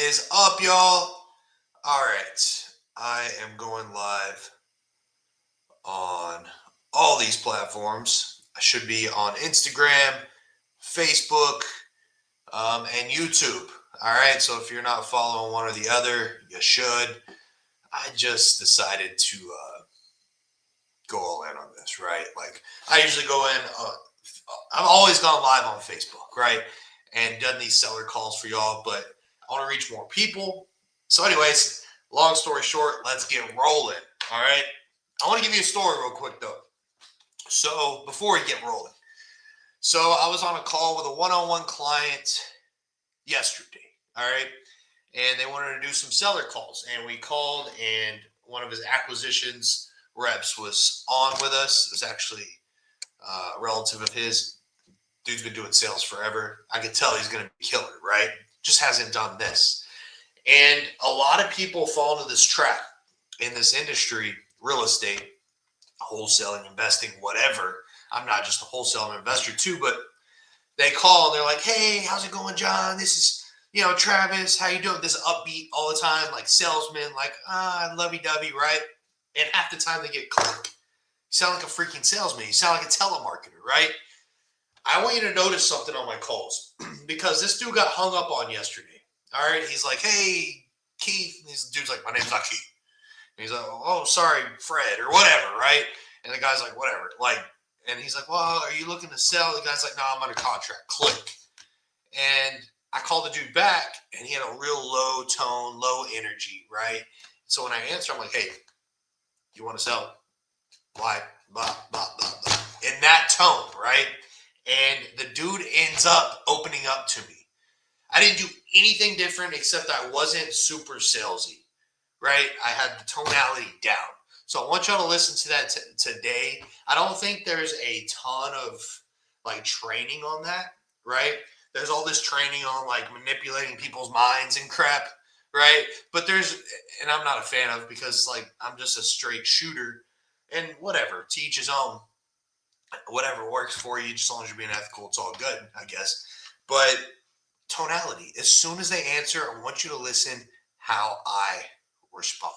is up, y'all? All right, I am going live on all these platforms. I should be on Instagram, Facebook, and YouTube. All right, so if you're not following one or the other, you should. I just decided to go all in on this, right? Like, I usually go in, I've always gone live on Facebook, right? And done these seller calls for y'all, but I want to reach more people. So, anyways, long story short, let's get rolling. All right. I want to give you a story real quick, though. So, before we get rolling, so I was on a call with a one-on-one client yesterday. All right. And they wanted to do some seller calls. And we called, and one of his acquisitions reps was on with us. It was actually a relative of his. Dude's been doing sales forever. I could tell he's going to be killer, right? Just hasn't done this. And a lot of people fall into this trap in this industry, real estate, wholesaling, investing, whatever. I'm not just a wholesale investor too, but they call and they're like, hey, how's it going, John? This is, Travis, how you doing? This upbeat all the time, like salesman, like, lovey-dovey, right? And half the time they get click. You sound like a freaking salesman. You sound like a telemarketer, right? I want you to notice something on my calls because this dude got hung up on yesterday. All right. He's like, hey, Keith. And this dude's like, my name's not Keith. And he's like, oh, sorry, Fred, or whatever. Right. And the guy's like, whatever. And he's like, well, are you looking to sell? The guy's like, no, I'm under contract. Click. And I called the dude back and he had a real low tone, low energy. Right. So when I answer, I'm like, hey, you want to sell? Why? Blah, blah, blah, blah. In that tone. Right. And the dude ends up opening up to me. I didn't do anything different except I wasn't super salesy, right? I had the tonality down. So I want y'all to listen to that today. I don't think there's a ton of training on that, right? There's all this training on manipulating people's minds and crap, right? But and I'm not a fan of because I'm just a straight shooter and whatever, to each his own. Whatever works for you, just as long as you're being ethical, it's all good, I guess. But tonality, as soon as they answer, I want you to listen how I respond.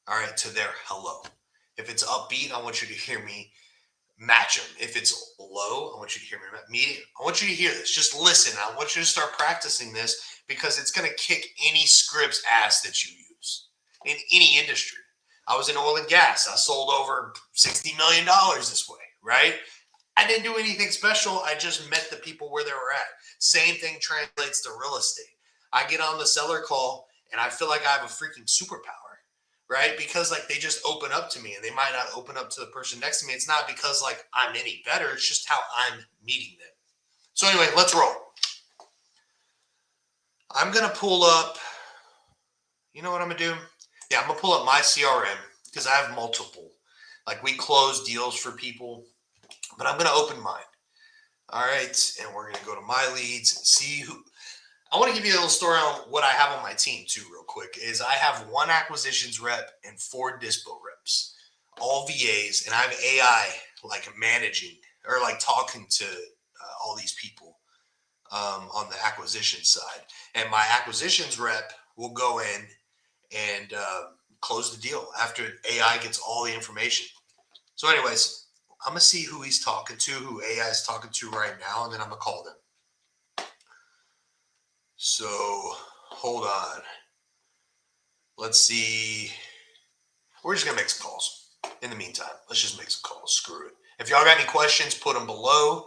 All right, to their hello. If it's upbeat, I want you to hear me match them. If it's low, I want you to hear me medium. I want you to hear this. Just listen. I want you to start practicing this because it's going to kick any script's ass that you use in any industry. I was in oil and gas. I sold over $60 million this way. Right? I didn't do anything special. I just met the people where they were at. Same thing translates to real estate. I get on the seller call and I feel like I have a freaking superpower, right? Because they just open up to me and they might not open up to the person next to me. It's not because I'm any better. It's just how I'm meeting them. So anyway, let's roll. I'm going to pull up, you know what I'm going to do? Yeah, I'm going to pull up my CRM because I have multiple. We close deals for people, but I'm going to open mine. All right. And we're going to go to my leads and see who. I want to give you a little story on what I have on my team too, real quick, is I have 1 acquisitions rep and 4 dispo reps, all VAs. And I have AI managing or talking to all these people on the acquisition side. And my acquisitions rep will go in and close the deal after AI gets all the information. So anyways, I'm going to see who he's talking to, who AI is talking to right now, and then I'm going to call them. So hold on. Let's see. We're just going to make some calls. In the meantime, let's just make some calls. Screw it. If y'all got any questions, put them below,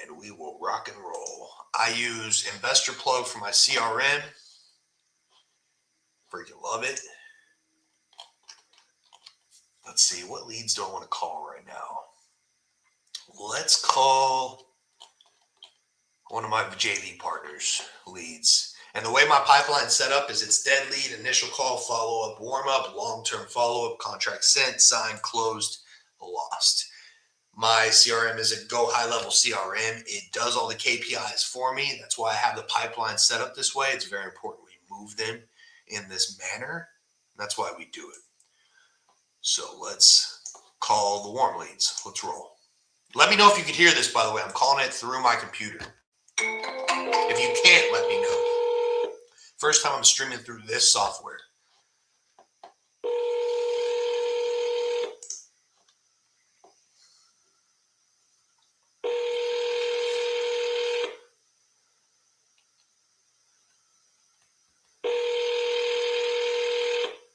and we will rock and roll. I use Investor Plug for my CRM. Freaking love it. Let's see, what leads do I want to call right now? Let's call one of my JV partners leads. And the way my pipeline's set up is it's dead lead, initial call, follow-up, warm-up, long-term follow-up, contract sent, signed, closed, lost. My CRM is a go high-level CRM. It does all the KPIs for me. That's why I have the pipeline set up this way. It's very important we move them in this manner. That's why we do it. So let's call the warm leads. Let's roll. Let me know if you could hear this, by the way. I'm calling it through my computer. If you can't, let me know. First time I'm streaming through this software.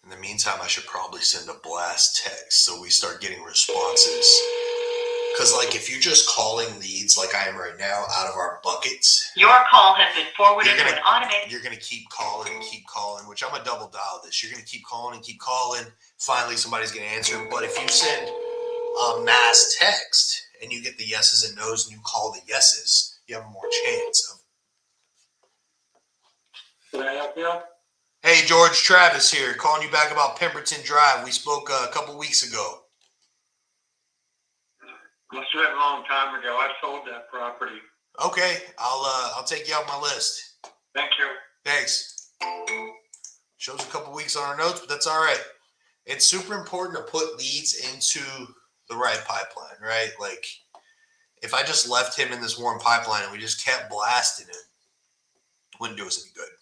In the meantime, I should probably send a blast text so we start getting responses. Because, like, if you're just calling leads like I am right now out of our buckets, your call has been forwarded to an automated. You're going to keep calling and keep calling, which I'm going to double dial this. You're going to keep calling and keep calling. Finally, somebody's going to answer. But if you send a mass text and you get the yeses and nos and you call the yeses, you have more chance of. Can I help you? Hey, George, Travis here, calling you back about Pemberton Drive. We spoke a couple weeks ago. Must have been a long time ago. I sold that property. Okay, I'll take you off my list. Thank you. Thanks. Shows a couple weeks on our notes, but that's all right. It's super important to put leads into the right pipeline, right? Like, if I just left him in this warm pipeline and we just kept blasting him, it wouldn't do us any good.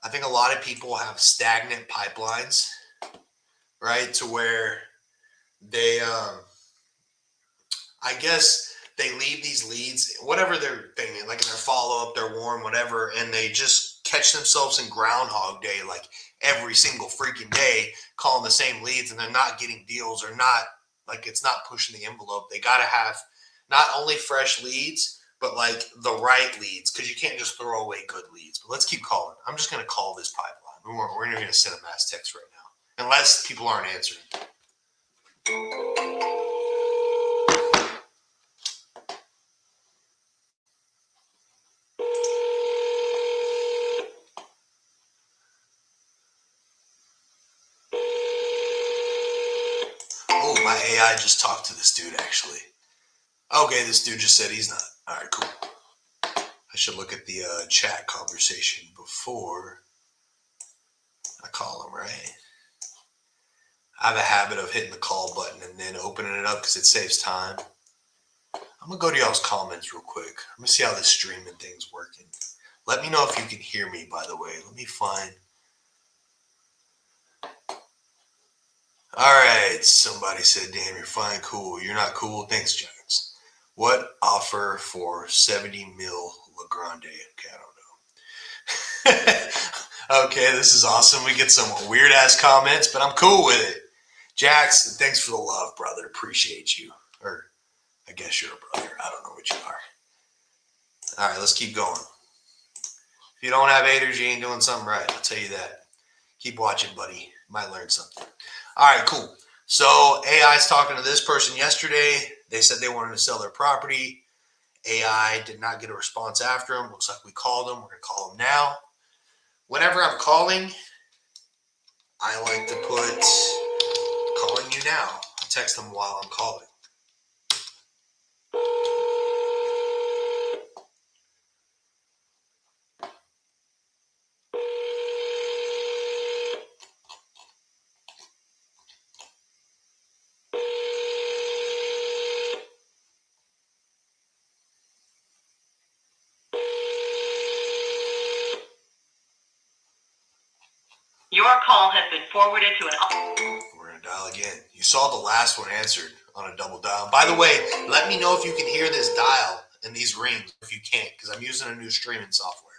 I think a lot of people have stagnant pipelines, right? To where they, I guess they leave these leads, whatever they're thinking, like in their follow-up, their warm, whatever, and they just catch themselves in Groundhog Day, like every single freaking day, calling the same leads, and they're not getting deals or not, like it's not pushing the envelope. They got to have not only fresh leads, but like the right leads, because you can't just throw away good leads. But let's keep calling. I'm just going to call this pipeline. We're not going to send a mass text right now, unless people aren't answering. Oh, my AI just talked to this dude, actually. Okay, this dude just said he's not. All right, cool. I should look at the chat conversation before I call him, right? I have a habit of hitting the call button and then opening it up because it saves time. I'm going to go to y'all's comments real quick. I'm going to see how this streaming thing's working. Let me know if you can hear me, by the way. Let me find. All right, somebody said, damn, you're fine, cool. You're not cool? Thanks, Jax. What offer for 70 mil LeGrande? Okay, I don't know. Okay, this is awesome. We get some weird-ass comments, but I'm cool with it. Jax, thanks for the love, brother. Appreciate you. Or I guess you're a brother. I don't know what you are. All right, let's keep going. If you don't have haters, you ain't doing something right. I'll tell you that. Keep watching, buddy. You might learn something. All right, cool. So AI's talking to this person yesterday. They said they wanted to sell their property. AI did not get a response after them. Looks like we called them. We're going to call them now. Whenever I'm calling, I like to put calling you now. I text them while I'm calling. Your call has been forwarded to an. We're going to dial again. You saw the last one answered on a double dial. By the way, let me know if you can hear this dial and these rings if you can't, because I'm using a new streaming software.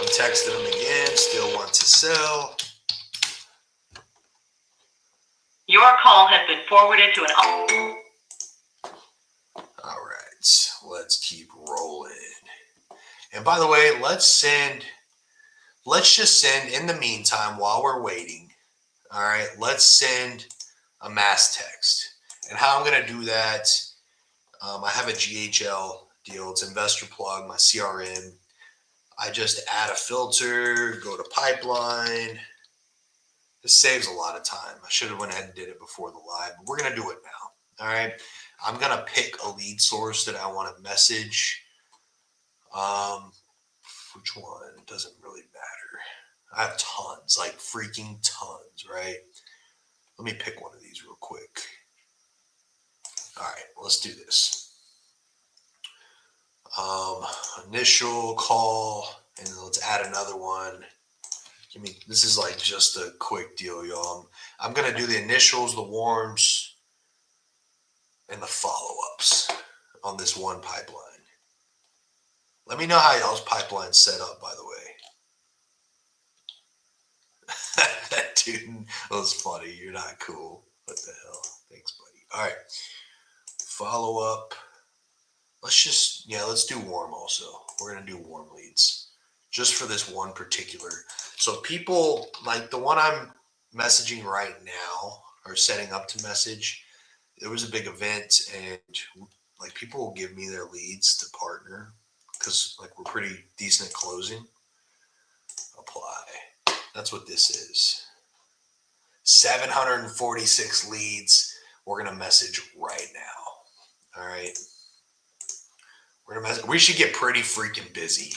I'm texting them again, still want to sell. Your call has been forwarded to an. All right, let's keep rolling. And by the way, let's just send in the meantime while we're waiting. All right, let's send a mass text. And how I'm going to do that, I have a GHL deal. It's Investor Plug, my CRM. I just add a filter, go to pipeline. This saves a lot of time. I should have went ahead and did it before the live, but we're going to do it now. All right. I'm going to pick a lead source that I want to message. Which one? It doesn't really matter. I have tons, like freaking tons, right? Let me pick one of these real quick. All right, let's do this. Initial call, and then let's add another one. This is like just a quick deal, y'all. I'm going to do the initials, the warms, and the follow-ups on this one pipeline. Let me know how y'all's pipeline's set up, by the way. That dude was funny. You're not cool. What the hell? Thanks, buddy. All right. Follow up. Let's do warm also. We're going to do warm leads just for this one particular. So people like the one I'm messaging right now or setting up to message, there was a big event and like people will give me their leads to partner because like we're pretty decent at closing. Apply. That's what this is. 746 leads. We're going to message right now. All right. We should get pretty freaking busy.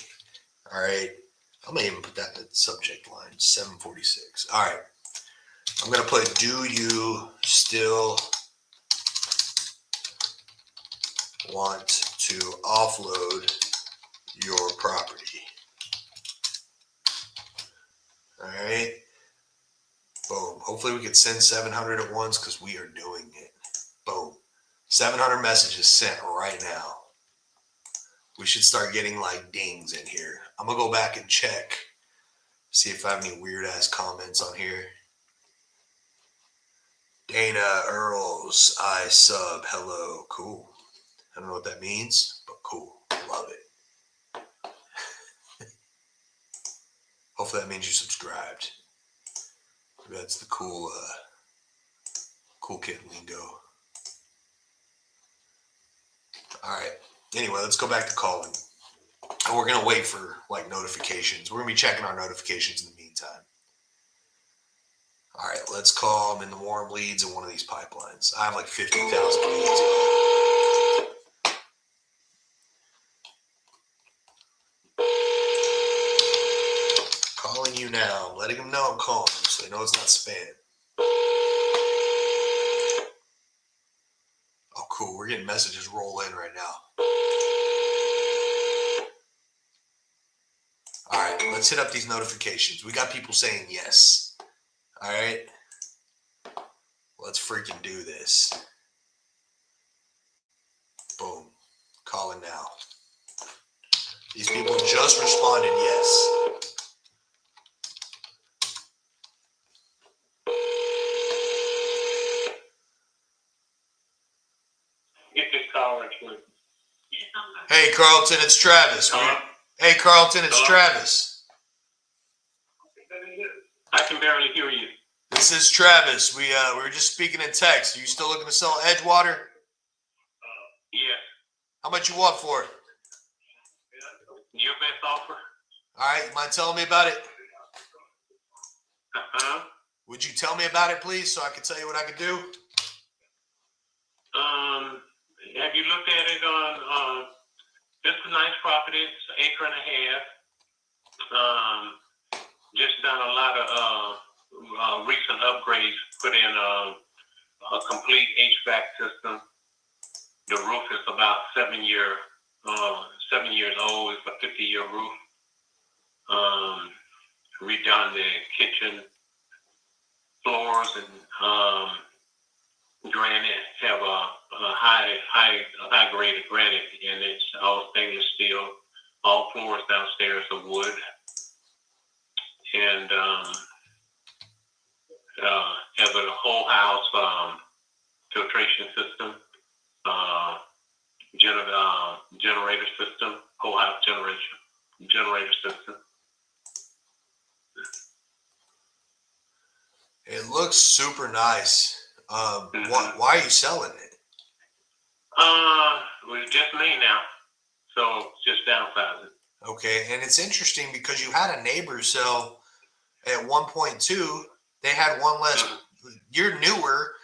All right. I may even put that in the subject line. 746. All right. I'm going to put, do you still want to offload your property? All right. Boom. Hopefully we could send 700 at once because we are doing it. Boom. 700 messages sent right now. We should start getting like dings in here. I'm going to go back and check. See if I have any weird ass comments on here. Dana Earls, I sub. Hello. Cool. I don't know what that means, but cool. Love it. Hopefully that means you subscribed. That's the cool kid lingo. All right. Anyway, let's go back to calling. And we're going to wait for like notifications. We're going to be checking our notifications in the meantime. All right, let's call them in the warm leads in one of these pipelines. I have like 50,000 leads. Calling you now. I'm letting them know I'm calling them so they know it's not spam. Oh, cool. We're getting messages roll in right now. All right, let's hit up these notifications. We got people saying yes. All right. Let's freaking do this. Boom. Calling now. These people just responded yes. Get this caller, please. Hey, Carlton, it's Travis. Hey, Carlton, it's Travis. I can barely hear you. This is Travis. We were just speaking in text. Are you still looking to sell Edgewater? Yeah. How much you want for it? Your best offer? All right, you mind telling me about it? Uh-huh. Would you tell me about it, please, so I can tell you what I could do? Have you looked at it on, this is a nice property. It's an acre and a half. Just done a lot of recent upgrades, put in a complete HVAC system. The roof is about 7 years old. It's a 50-year roof. Redone the kitchen floors and granite. Have a high graded granite, and it's all stainless steel. All floors downstairs are wood, and have a whole house filtration system, generator system, whole house generator system. It looks super nice. Why are you selling it? It was just me now, so just downsizing. Okay, and it's interesting because you had a neighbor sell at 1.2. They had one less. You're newer.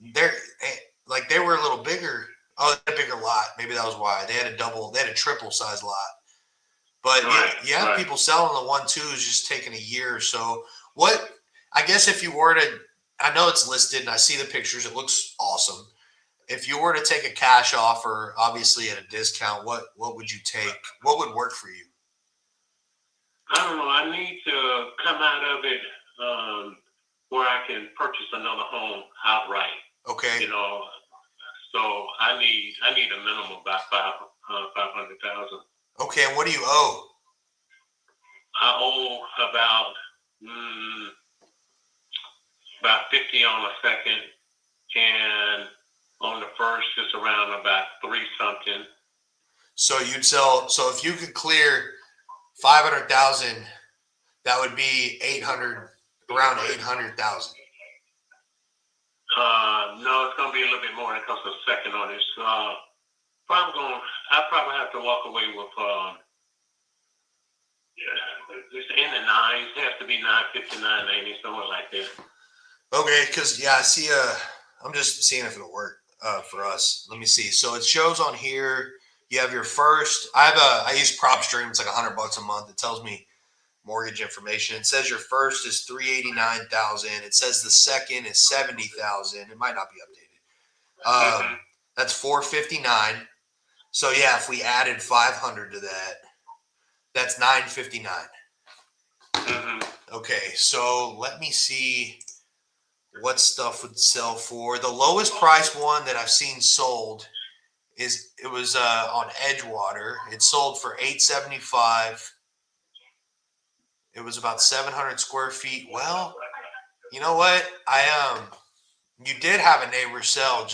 They were a little bigger Oh, they had a bigger lot. Maybe that was why. They had a triple size lot. But Right, yeah, right. people selling the 1.2s just taking a year or so. What, I guess if you were to, I know it's listed and I see the pictures, it looks awesome. If you were to take a cash offer, obviously at a discount, what would you take? What would work for you? I don't know. I need to come out of it where I can purchase another home outright. Okay. You know, so I need a minimum about 500,000. Okay, and what do you owe? I owe about 50 on the second, and on the first it's around about 3 something. So you'd sell. So if you could clear 500,000, that would be 800, around 800,000. No, it's gonna be a little bit more. It comes to second on this. I probably have to walk away with it's in the nines. It has to be 950, 980, somewhere like that. Okay, because I see. I'm just seeing if it'll work for us. Let me see. So it shows on here. You have your first. I use PropStream. It's like $100 a month. It tells me mortgage information. It says your first is 389,000. It says the second is 70,000. It might not be updated. That's 459. So yeah, if we added 500 to that, that's 959. Okay, so let me see what stuff would sell for. The lowest price one that I've seen sold was on Edgewater. It sold for $875. It was about 700 square feet. Well, you know what? You did have a neighbor sell.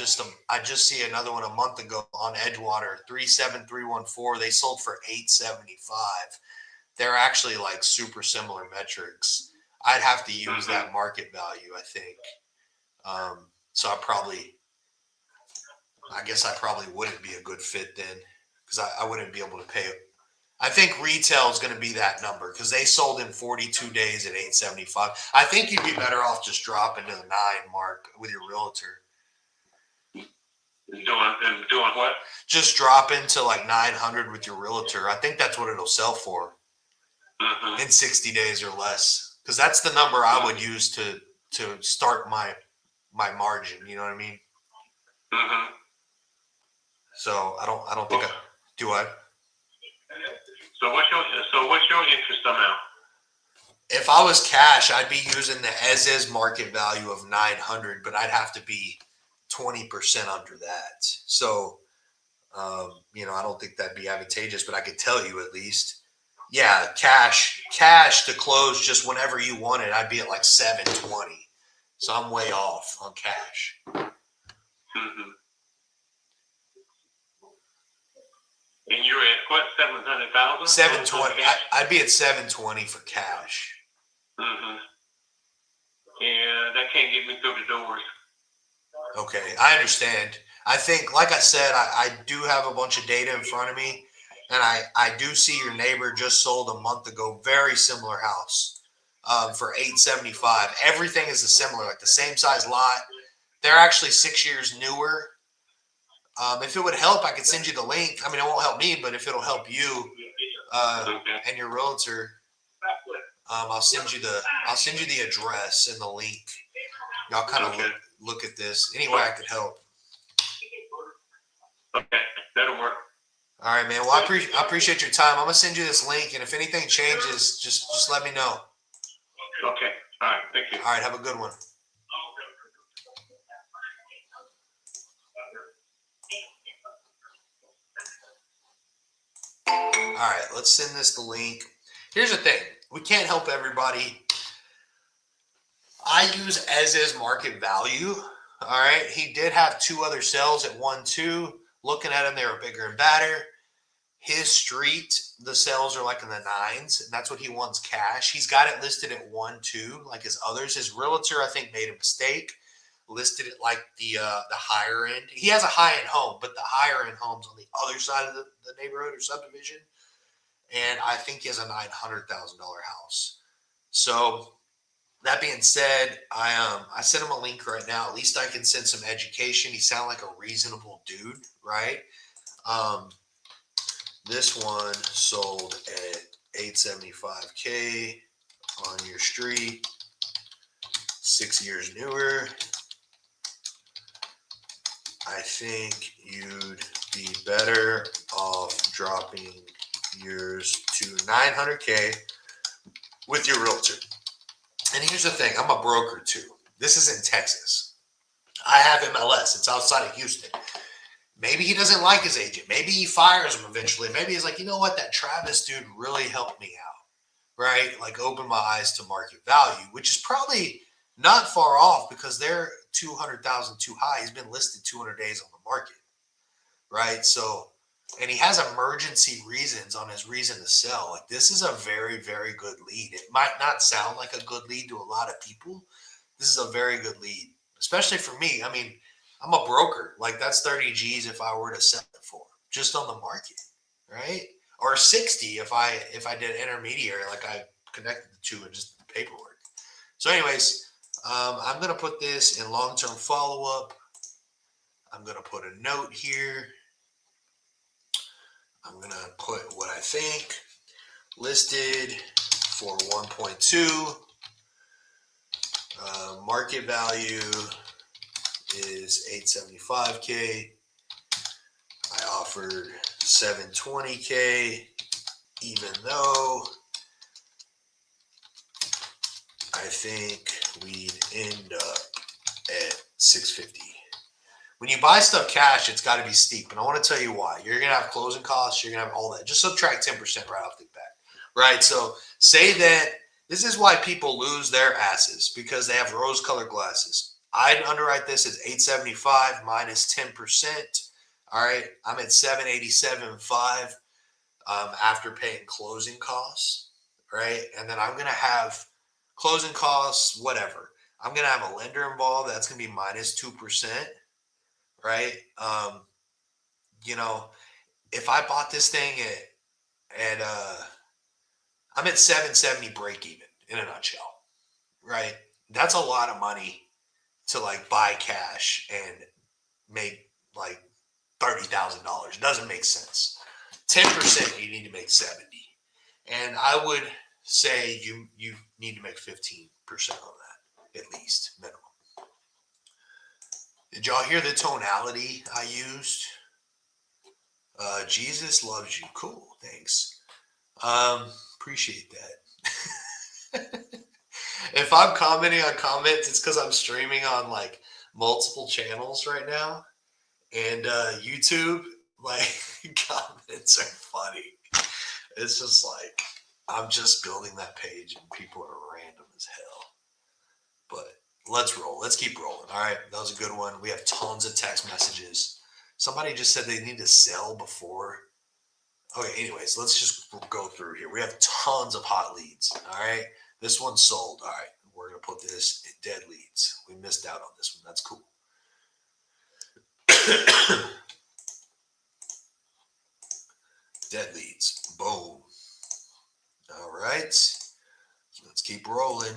I just see another one a month ago on Edgewater, 37314. They sold for $875. They're actually like super similar metrics. I'd have to use that market value, I think. So I guess I probably wouldn't be a good fit then, because I wouldn't be able to pay. I think retail is going to be that number because they sold in 42 days at 875. I think you'd be better off just dropping to the 9 mark with your realtor. Doing what? Just drop into like 900 with your realtor. I think that's what it'll sell for in 60 days or less, because that's the number I would use to start my margin. You know what I mean? So I don't think I do. So what's your interest amount? If I was cash, I'd be using the as is market value of 900, but I'd have to be 20% under that. So, I don't think that'd be advantageous, but I could tell you at least. Yeah, cash to close just whenever you want it. I'd be at like 720. So I'm way off on cash. And you're at what, 700,000? 720. I'd be at 720 for cash. And that can't get me through the doors. Okay, I understand. I think, like I said, I do have a bunch of data in front of me, and I do see your neighbor just sold a month ago, very similar house for $875. Everything is similar, like the same size lot. They're actually 6 years newer. If it would help, I could send you the link. I mean, it won't help me, but if it'll help you and your realtor, I'll send you the address and the link. Y'all kind of look at this. Any way I could help. Okay, that'll work. All right, man. Well, I appreciate your time. I'm gonna send you this link, and if anything changes, just let me know. Okay. All right. Thank you. All right. Have a good one. All right. Let's send this the link. Here's the thing. We can't help everybody. I use as is market value. All right. He did have 2 other sales at 1.2. Looking at them, they were bigger and badder. His street, the sales are like in the 9s, and that's what he wants cash. He's got it listed at 1.2, like his others. His realtor, I think, made a mistake. Listed it like the higher end. He has a high end home, but the higher end home's on the other side of the neighborhood or subdivision. And I think he has a $900,000 house. So that being said, I sent him a link right now. At least I can send some education. He sounded like a reasonable dude, right? This one sold at $875K on your street, 6 years newer. I think you'd be better off dropping yours to 900K with your realtor. And here's the thing, I'm a broker too. This is in Texas. I have MLS. It's outside of Houston. Maybe he doesn't like his agent. Maybe he fires him eventually. Maybe he's like, you know what? That Travis dude really helped me out, right? Like open my eyes to market value, which is probably not far off because they're 200,000 too high. He's been listed 200 days on the market, right? So, and he has emergency reasons on his reason to sell. Like this is a very, very good lead. It might not sound like a good lead to a lot of people. This is a very good lead, especially for me. I mean, I'm a broker. Like that's 30 G's if I were to sell it for just on the market, right? Or 60 if I did intermediary, like I connected the two and just the paperwork. So, anyways, I'm gonna put this in long-term follow-up. I'm gonna put a note here. I'm gonna put what I think listed for 1.2. Market value is 875K. I offered 720K, even though I think we'd end up at 650. When you buy stuff cash, it's got to be steep. And I want to tell you why. You're going to have closing costs. You're going to have all that. Just subtract 10% right off the bat. Right? So say that this is why people lose their asses because they have rose-colored glasses. I'd underwrite this as 875 minus 10%. All right. I'm at 787.5 after paying closing costs. Right. And then I'm going to have closing costs, whatever. I'm going to have a lender involved. That's going to be minus 2%. Right. You know, if I bought this thing at I'm at 770 break even in a nutshell. Right. That's a lot of money to like buy cash and make like $30,000. It doesn't make sense. 10% you need to make 70. And I would say you need to make 15% on that, at least, minimum. Did y'all hear the tonality I used? Jesus loves you. Cool, thanks. Appreciate that. If I'm commenting on comments, it's because I'm streaming on like multiple channels right now. And YouTube, like comments are funny. It's just like I'm just building that page and people are random as hell. But let's roll. Let's keep rolling. All right. That was a good one. We have tons of text messages. Somebody just said they need to sell before. Okay. Anyways, let's just go through here. We have tons of hot leads. All right. This one's sold. All right. We're going to put this in dead leads. We missed out on this one. That's cool. Dead leads. Boom. All right. Let's keep rolling.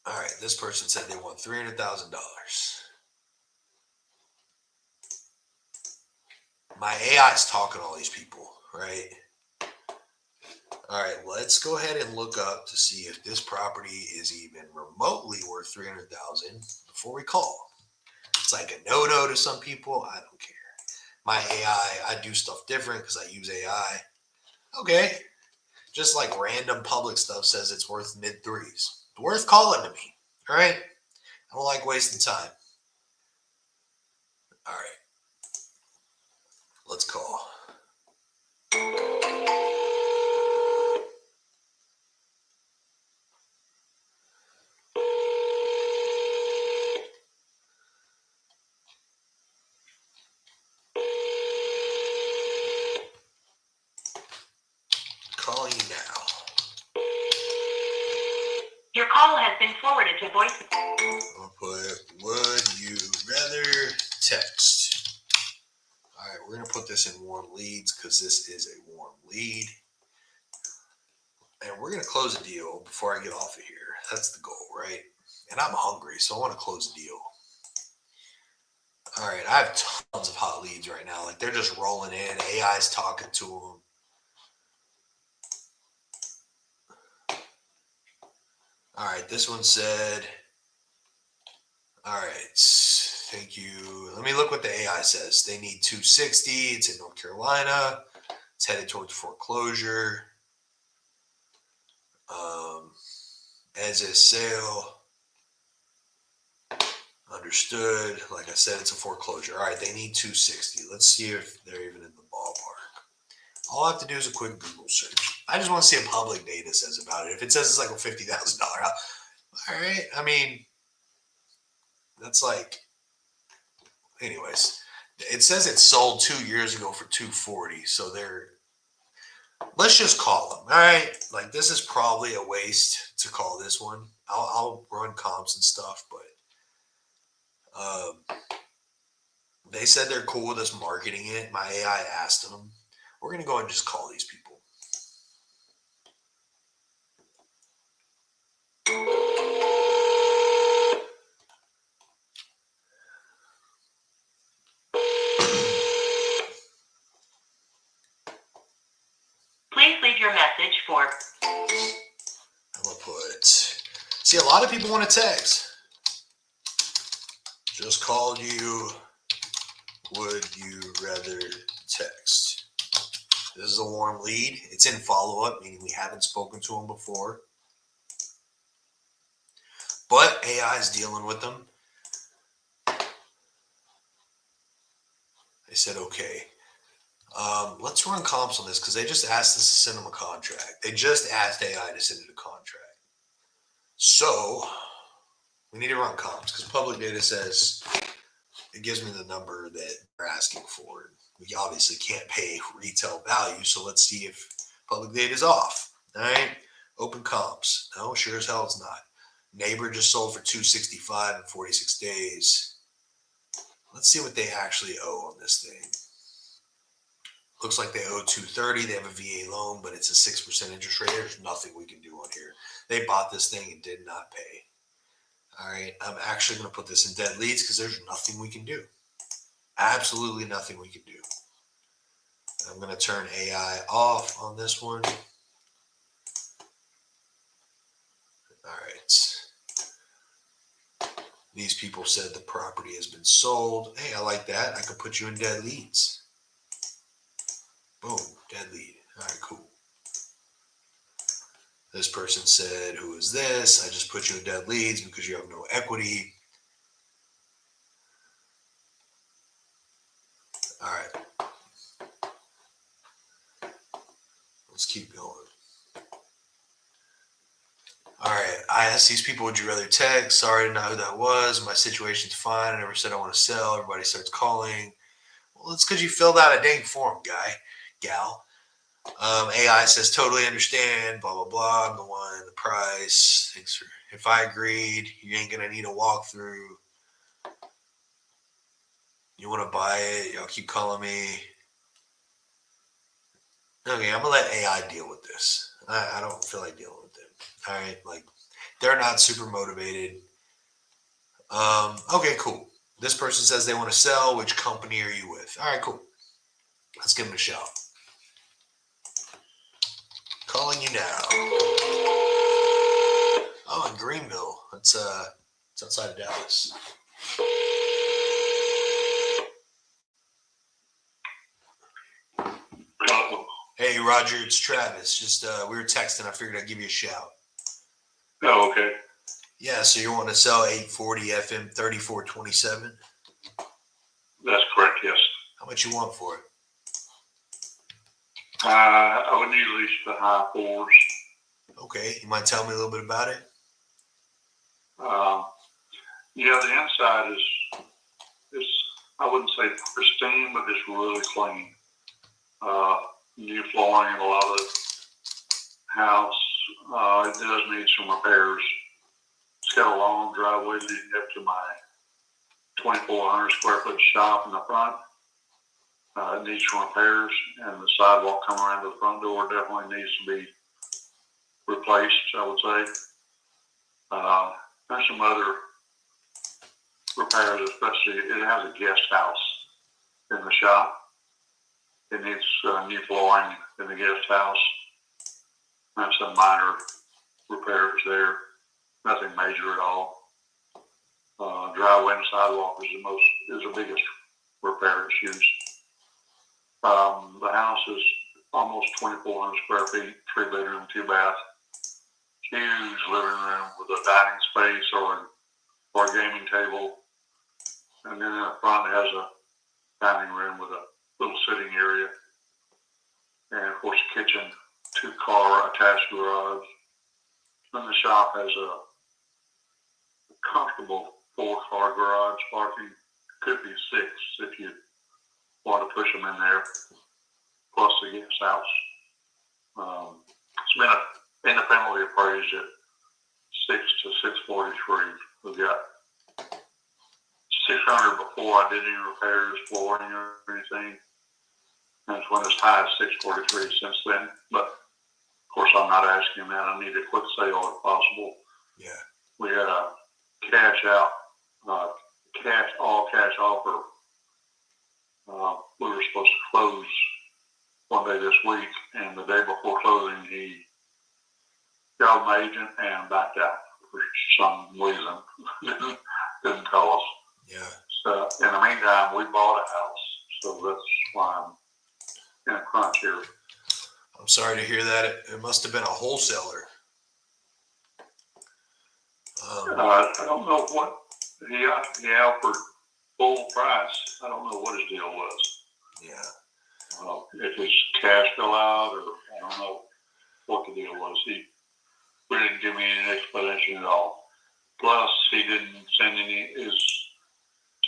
All right. This person said they want $300,000. My AI is talking to all these people, right? All right. Let's go ahead and look up to see if this property is even remotely worth $300,000 before we call. It's like a no-no to some people. I don't care. My AI, I do stuff different because I use AI. Okay. Just like random public stuff says it's worth mid-threes. Worth calling to me. All right. I don't like wasting time. All right. Let's call. Calling you now. Your call has been forwarded to voice. I'll put, would you rather text? All right, we're going to put this in warm leads because this is a warm lead. And we're going to close a deal before I get off of here. That's the goal, right? And I'm hungry, so I want to close a deal. All right, I have tons of hot leads right now. Like, they're just rolling in. AI's talking to them. All right, this one said, all right, thank you. Let me look what the AI says. They need 260. It's in North Carolina. It's headed towards foreclosure. As a sale. Understood. Like I said, it's a foreclosure. All right, they need 260. Let's see if they're even in the ballpark. All I have to do is a quick Google search. I just want to see what public data says about it. If it says it's like a $50,000 house, all right. I mean, that's like, anyways. It says it sold 2 years ago for 240. So let's just call them. All right. Like, this is probably a waste to call this one. I'll run comps and stuff, but they said they're cool with us marketing it. My AI asked them. We're going to go and just call these people. Please leave your message for... I'm going to put... See, a lot of people want to text. Just called you. Would you rather text? This is a warm lead. It's in follow-up, meaning we haven't spoken to them before. But AI is dealing with them. They said, okay. Let's run comps on this because they just asked us to send them a contract. They just asked AI to send it a contract. So we need to run comps because public data says it gives me the number that they're asking for. We obviously can't pay retail value, so let's see if public data is off. All right, open comps. No, sure as hell it's not. Neighbor just sold for $265 in 46 days. Let's see what they actually owe on this thing. Looks like they owe $230. They have a VA loan, but it's a 6% interest rate. There's nothing we can do on here. They bought this thing and did not pay. All right, I'm actually going to put this in dead leads because there's nothing we can do. Absolutely nothing we can do. I'm going to turn AI off on this one. All right. These people said the property has been sold. Hey, I like that. I could put you in dead leads. Boom, dead lead. All right, cool. This person said, who is this? I just put you in dead leads because you have no equity. All right. Let's keep going. All right. I asked these people, would you rather text? Sorry to know who that was. My situation's fine. I never said I want to sell. Everybody starts calling. Well, it's because you filled out a dang form, gal. AI says, totally understand, blah, blah, blah. I'm the one, the price. Thanks for, if I agreed, you ain't going to need a walkthrough. You want to buy it? Y'all keep calling me. Okay, I'm going to let AI deal with this. I don't feel like dealing with them. All right, like, they're not super motivated. Okay, cool. This person says they want to sell. Which company are you with? All right, cool. Let's give them a shout. Calling you now. Oh, in Greenville. It's outside of Dallas. Hey, Roger, it's Travis. Just we were texting. I figured I'd give you a shout. Oh, okay. Yeah, so you want to sell 840 FM 3427? That's correct, yes. How much you want for it? I would need at least the high fours. Okay, you might tell me a little bit about it? Yeah, the inside is I wouldn't say pristine, but it's really clean. New flooring in a lot of the house. It does need some repairs. It's got a long driveway leading up to my 2,400 square foot shop in the front. It needs some repairs, and the sidewalk coming around to the front door definitely needs to be replaced, I would say. There's some other repairs, especially it has a guest house in the shop. It needs new flooring in the guest house. There's some minor repairs there, nothing major at all. Driveway and sidewalk is the biggest repair issues. The house is almost 2,400 square feet, 3-bedroom, 2-bath. Huge living room with a dining space or a gaming table. And then in the front it has a dining room with a little sitting area. And of course kitchen, 2-car attached garage. Then the shop has a comfortable 4-car garage parking. Could be 6 if you want to push them in there, plus the guest house. It's been independently appraised at $6 to $643. We've got $600 before I did any repairs, flooring or anything. And it's went as high as $643 since then. But of course, I'm not asking that. I need a quick sale if possible. Yeah. We had a cash out, all cash offer. We were supposed to close one day this week, and the day before closing, he called my agent and backed out for some reason. Didn't tell us. Yeah. So in the meantime, we bought a house, so that's why I'm in a crunch here. I'm sorry to hear that. It must have been a wholesaler. I don't know what he offered full price. I don't know what his deal was. Yeah. If his cash fell out, or I don't know what the deal was. He didn't give me any explanation at all. Plus, he didn't send his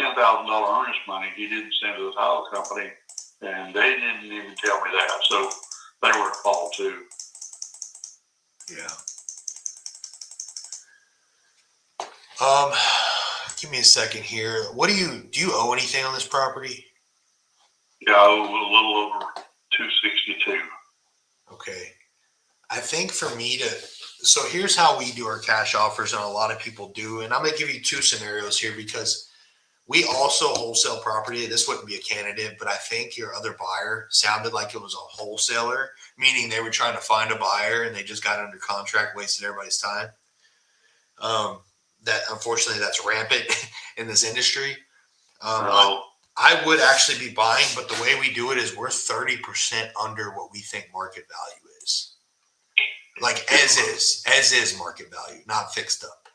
$10,000 earnest money. He didn't send to the title company, and they didn't even tell me that. So they were at fault too. Yeah. Give me a second here. Do you owe anything on this property? Yeah, I owe a little over $262. Okay. I think for me so here's how we do our cash offers, and a lot of people do. And I'm going to give you 2 scenarios here because we also wholesale property. This wouldn't be a candidate, but I think your other buyer sounded like it was a wholesaler, meaning they were trying to find a buyer and they just got under contract, wasted everybody's time. That unfortunately that's rampant in this industry. I would actually be buying, but the way we do it is we're 30% under what we think market value is. Like as is market value, not fixed up.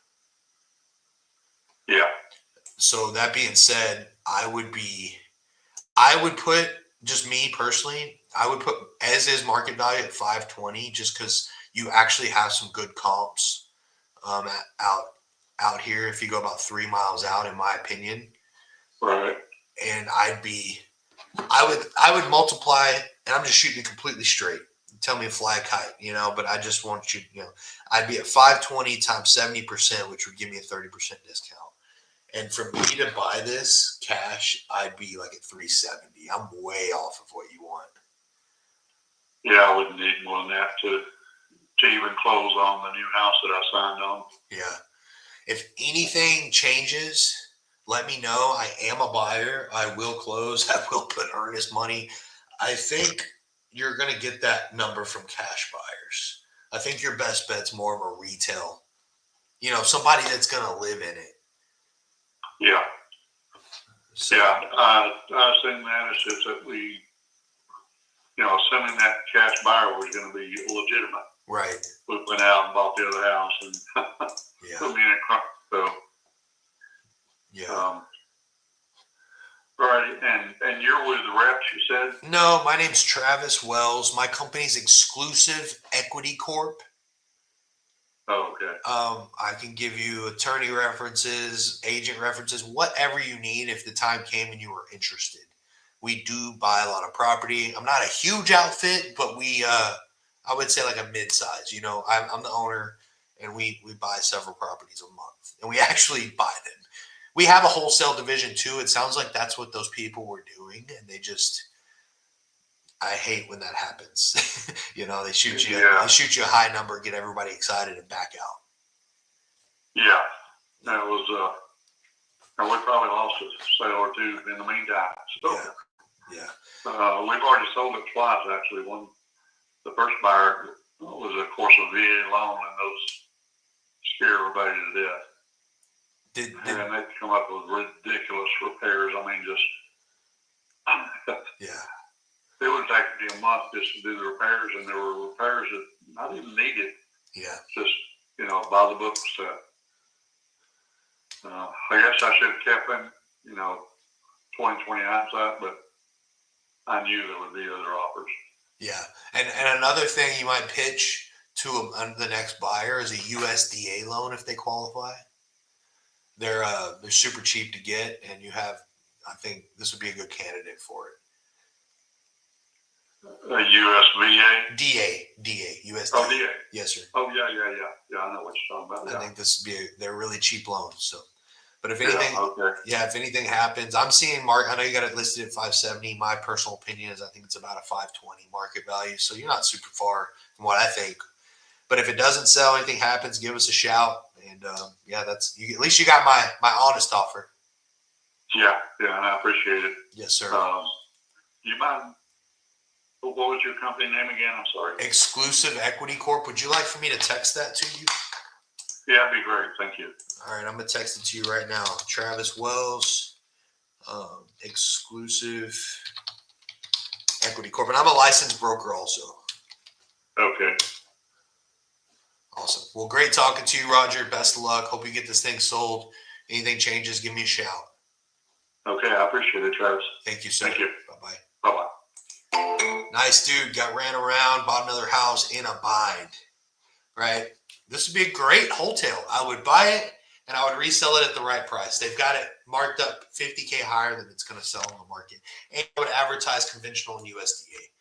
Yeah. So that being said, I would put, just me personally, I would put as is market value at 520, just because you actually have some good comps out here if you go about 3 miles out, in my opinion. Right. And I would multiply, and I'm just shooting completely straight. Tell me a fly a kite, but I just want you, I'd be at 520 times 70%, which would give me a 30% discount. And for me to buy this cash, I'd be like at 370. I'm way off of what you want. Yeah, I wouldn't need more than that to even close on the new house that I signed on. Yeah. If anything changes, let me know. I am a buyer. I will close. I will put earnest money. I think you're going to get that number from cash buyers. I think your best bet's more of a retail, somebody that's going to live in it. Yeah. So, yeah. I assume that it's just that we, assuming that cash buyer was going to be legitimate. Right. We went out and bought the other house and put me in a crunch. So, yeah. Right. And you're with the reps, you said? No, my name's Travis Wells. My company's Exclusive Equity Corp. Oh, okay. I can give you attorney references, agent references, whatever you need if the time came and you were interested. We do buy a lot of property. I'm not a huge outfit, but I would say like a mid-size. I'm the owner, and we buy several properties a month, and we actually buy them. We have a wholesale division too. It sounds like that's what those people were doing, and they just I hate when that happens. You know, they shoot you Yeah. they shoot you a high number, get everybody excited, and back out. Yeah, that was, and we probably lost a sale or two in the meantime. So, Yeah. we've already sold it twice, actually. The first buyer was, of course, a VA loan, and those scare everybody to death. And they come up with ridiculous repairs. I mean, just Yeah. it would take me a month just to do the repairs, and there were repairs that not even needed. Yeah. Just, by the book stuff. I guess I should have kept them, 20/20 hindsight, but I knew there would be other offers. Yeah. And another thing you might pitch to the next buyer is a USDA loan if they qualify. They're super cheap to get, and I think this would be a good candidate for it. USVA? DA, USDA. Oh, DA. Yes, sir. Oh, yeah. I know what you're talking about. I think this would be they're really cheap loans. So, but if Yeah, anything, okay. if anything happens, I'm seeing I know you got it listed at 570. My personal opinion is I think it's about a 520 market value. So you're not super far from what I think. But if it doesn't sell, anything happens, give us a shout. And that's you. At least you got my honest offer. Yeah, and I appreciate it. Yes, sir. You mind? What was your company name again? I'm sorry. Exclusive Equity Corp. Would you like for me to text that to you? Yeah, that'd be great. Thank you. All right, I'm gonna text it to you right now. Travis Wells, Exclusive Equity Corp. And I'm a licensed broker also. Okay. Awesome. Well, great talking to you, Roger. Best of luck. Hope you get this thing sold. Anything changes, give me a shout. Okay, I appreciate it, Travis. Thank you, sir. Thank you. Bye-bye. Bye-bye. Nice dude. Got ran around, bought another house in a bind. Right? This would be a great wholesale. I would buy it and I would resell it at the right price. They've got it marked up $50K higher than it's going to sell on the market. And I would advertise conventional and USDA.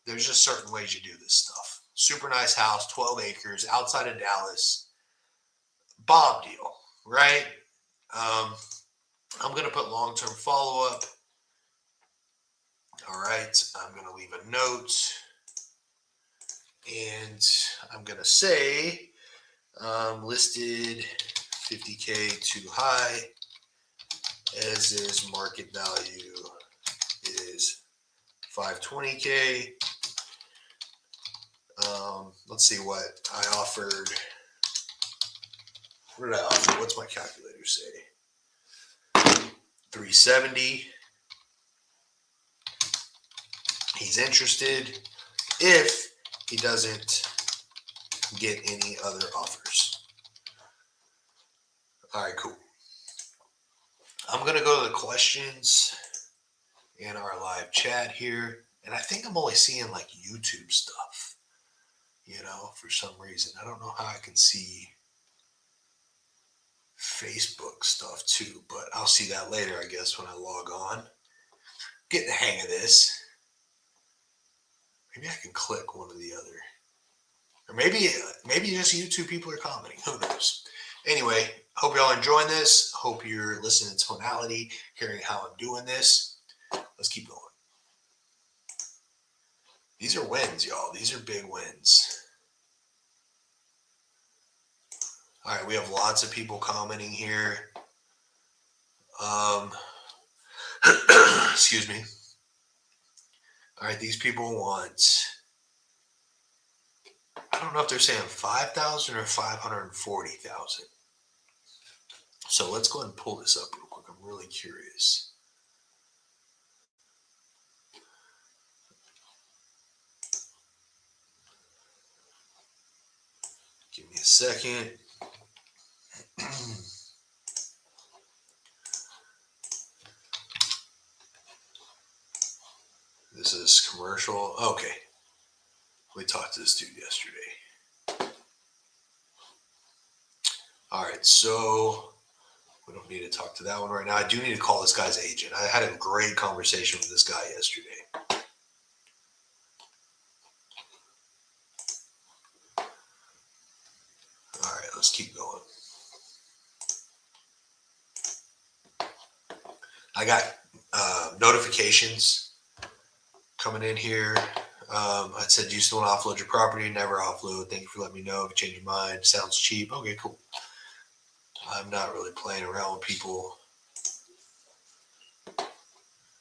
There's just certain ways you do this stuff. Super nice house, 12 acres, outside of Dallas. Bomb deal, right? I'm going to put long-term follow-up. All right, I'm going to leave a note. And I'm going to say listed 50K too high, as is market value is 520K. Let's see what I offered. What did I offer? What's my calculator say? 370. He's interested if he doesn't get any other offers. All right, cool. I'm going to go to the questions in our live chat here. And I think I'm only seeing like YouTube stuff, for some reason. I don't know how I can see Facebook stuff too, but I'll see that later, I guess, when I log on. Get the hang of this. Maybe I can click one or the other. Or maybe just YouTube people are commenting. Who knows? Anyway, hope y'all enjoying this. Hope you're listening to Tonality, hearing how I'm doing this. Let's keep going. These are wins, y'all. These are big wins. All right, we have lots of people commenting here. Excuse me. All right, these people want, I don't know if they're saying 5,000 or 540,000. So let's go ahead and pull this up real quick. I'm really curious. Give me a second. This is commercial. Okay. We talked to this dude yesterday. All right. So we don't need to talk to that one right now. I do need to call this guy's agent. I had a great conversation with this guy yesterday. All right. Let's keep going. I got notifications coming in here. I said, do you still want to offload your property? Never offload. Thank you for letting me know if you change your mind. Sounds cheap. Okay, cool. I'm not really playing around with people.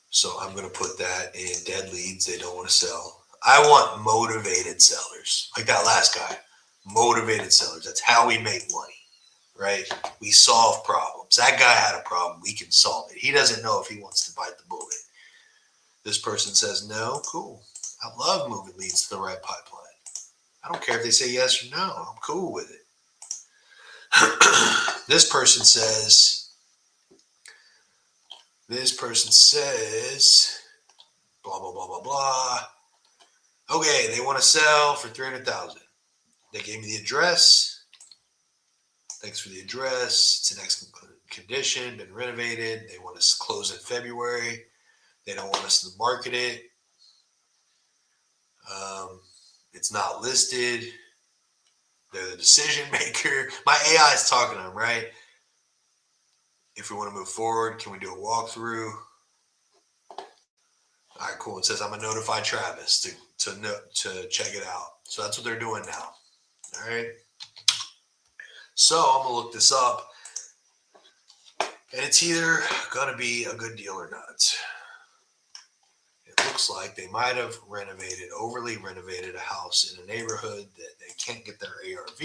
So I'm going to put that in dead leads. They don't want to sell. I want motivated sellers. Like that last guy. Motivated sellers. That's how we make money, right? We solve problems. That guy had a problem. We can solve it. He doesn't know if he wants to bite the bullet. This person says no. Cool. I love moving leads to the right pipeline. I don't care if they say yes or no. I'm cool with it. This person says, blah, blah, blah, blah, blah. Okay, they want to sell for $300,000. They gave me the address. Thanks for the address. It's in excellent condition, been renovated. They want us to close in February. They don't want us to market it. It's not listed. They're the decision maker. My AI is talking to them, right? If we want to move forward, can we do a walkthrough? All right, cool. It says I'm gonna notify Travis to check it out. So that's what they're doing now. All right. So I'm gonna look this up, and it's either gonna be a good deal or not. It looks like they might have overly renovated a house in a neighborhood that they can't get their ARV.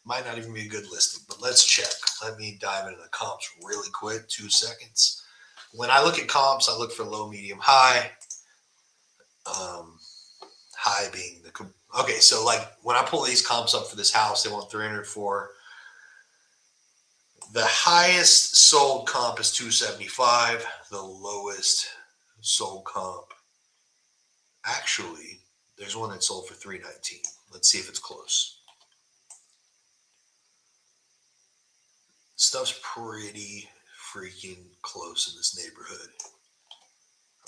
Might not even be a good listing, but let's check. Let me dive into the comps really quick, 2 seconds. When I look at comps, I look for low, medium, high. High being okay. So like when I pull these comps up for this house, they want 300 for. The highest sold comp is 275. The lowest sold comp, actually, there's one that sold for 319. Let's see if it's close. Stuff's pretty freaking close in this neighborhood.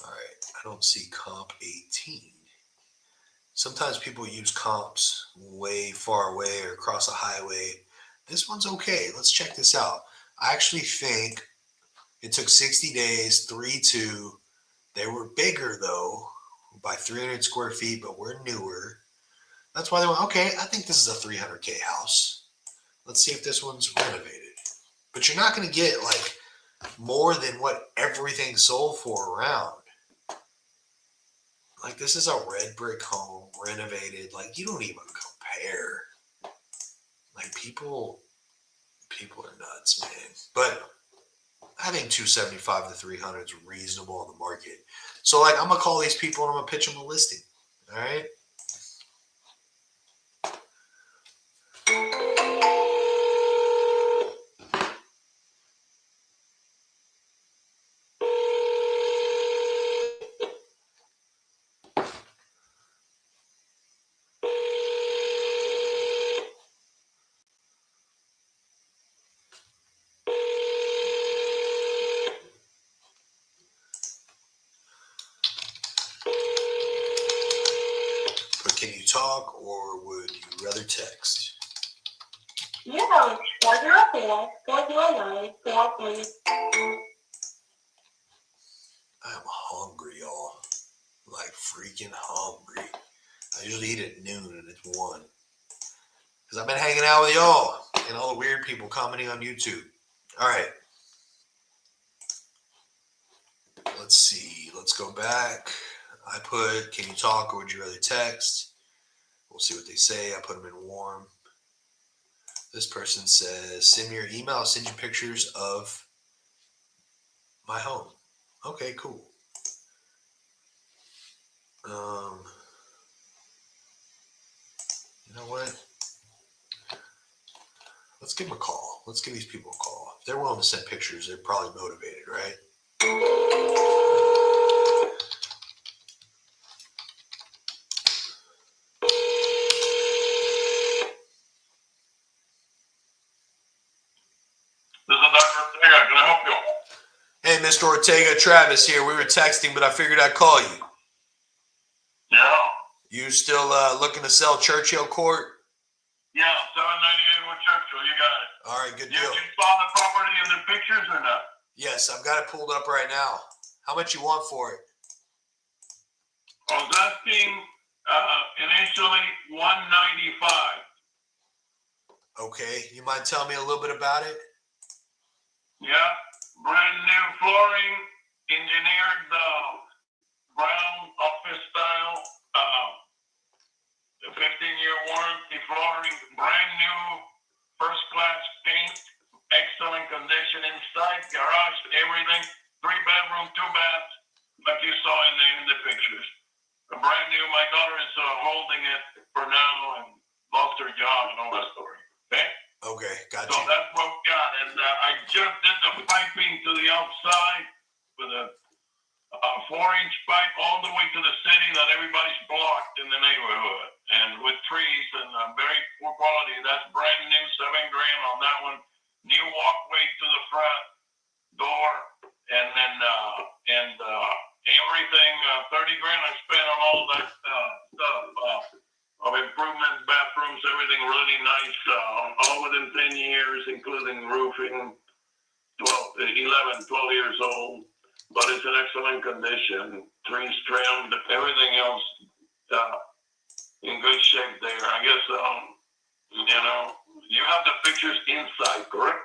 All right, I don't see comp 18. Sometimes people use comps way far away or across a highway. This one's okay. Let's check this out. I actually think it took 60 days, 3.2. They were bigger though, by 300 square feet, but we're newer. That's why they went, okay, I think this is a 300K house. Let's see if this one's renovated. But you're not going to get like more than what everything sold for around. Like this is a red brick home, renovated. Like you don't even compare. Like people are nuts, man. But I think 275 to 300 is reasonable on the market. So like I'm gonna call these people and I'm gonna pitch them a listing. All right. But can you talk or would you rather text? You know, 404-409-43. I'm hungry, y'all. Like freaking hungry. I usually eat at noon and it's 1. Because I've been hanging out with y'all and all the weird people commenting on YouTube. All right. Let's see. Let's go back. I put, can you talk or would you rather text? We'll see what they say. I put them in warm. This person says, send me your email. I'll send you pictures of my home. Okay, cool. You know what? Let's give them a call. Let's give these people a call. If they're willing to send pictures, they're probably motivated, right? This is Dr. Ortega. Can I help you? Hey, Mr. Ortega, Travis here. We were texting, but I figured I'd call you. Yeah. You still looking to sell Churchill Court? Yeah, 798 with Churchill. You got it. All right, good You deal. saw the property in the pictures or not? Yes, I've got it pulled up right now. How much you want for it? I was asking initially 195. Okay, you mind telling me a little bit about it? Yeah, brand new flooring, engineered brown office style, 15-year warranty flooring, brand new first class paint, excellent condition inside, garage, everything, 3-bedroom, 2 baths, like you saw in the pictures. A brand new. My daughter is holding it for now and lost her job and all that story. Okay. Okay, got So you. that's what we got, and I just did the piping to the outside with a 4-inch pipe all the way to the city that everybody's blocked in the neighborhood, and with trees and very poor quality. That's brand new, $7,000 on that one. New walkway to the front door, and then everything. $30,000 I spent on all that stuff. Of improvements, bathrooms, everything really nice, all within 10 years, including roofing, 12 years old, but it's in excellent condition, trees trimmed, everything else in good shape there. I guess, you have the pictures inside, correct?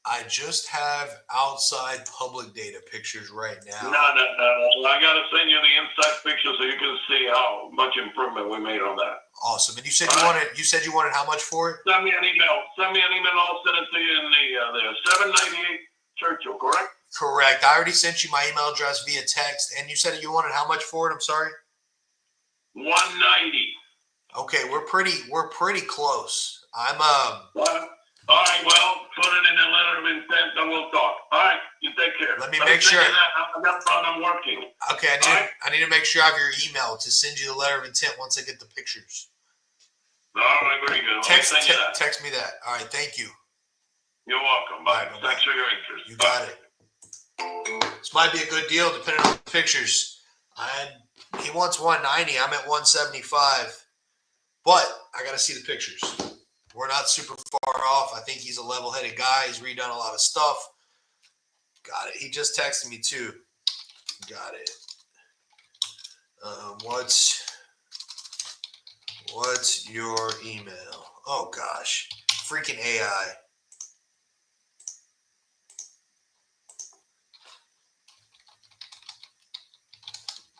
I just have outside public data pictures right now. No. I got to send you the inside picture so you can see how much improvement we made on that. Awesome. And you said you wanted how much for it? Send me an email. I'll send it to you in the 798 Churchill, correct? Correct. I already sent you my email address via text, and you said you wanted how much for it? I'm sorry. 190. Okay, we're pretty close. I'm All right, well, put it in a letter of intent and we'll talk. All right, you take care. Let me make sure. I got I'm working. Okay, I need to make sure I have your email to send you the letter of intent once I get the pictures. All right, very good. Text me that. All right, thank you. You're welcome. Bye. Bye. Thanks for your interest. You got it. This might be a good deal depending on the pictures. He wants 190. I'm at 175. But I got to see the pictures. We're not super far off. I think he's a level-headed guy. He's redone a lot of stuff. Got it. He just texted me too. Got it. What's your email? Oh gosh, freaking AI.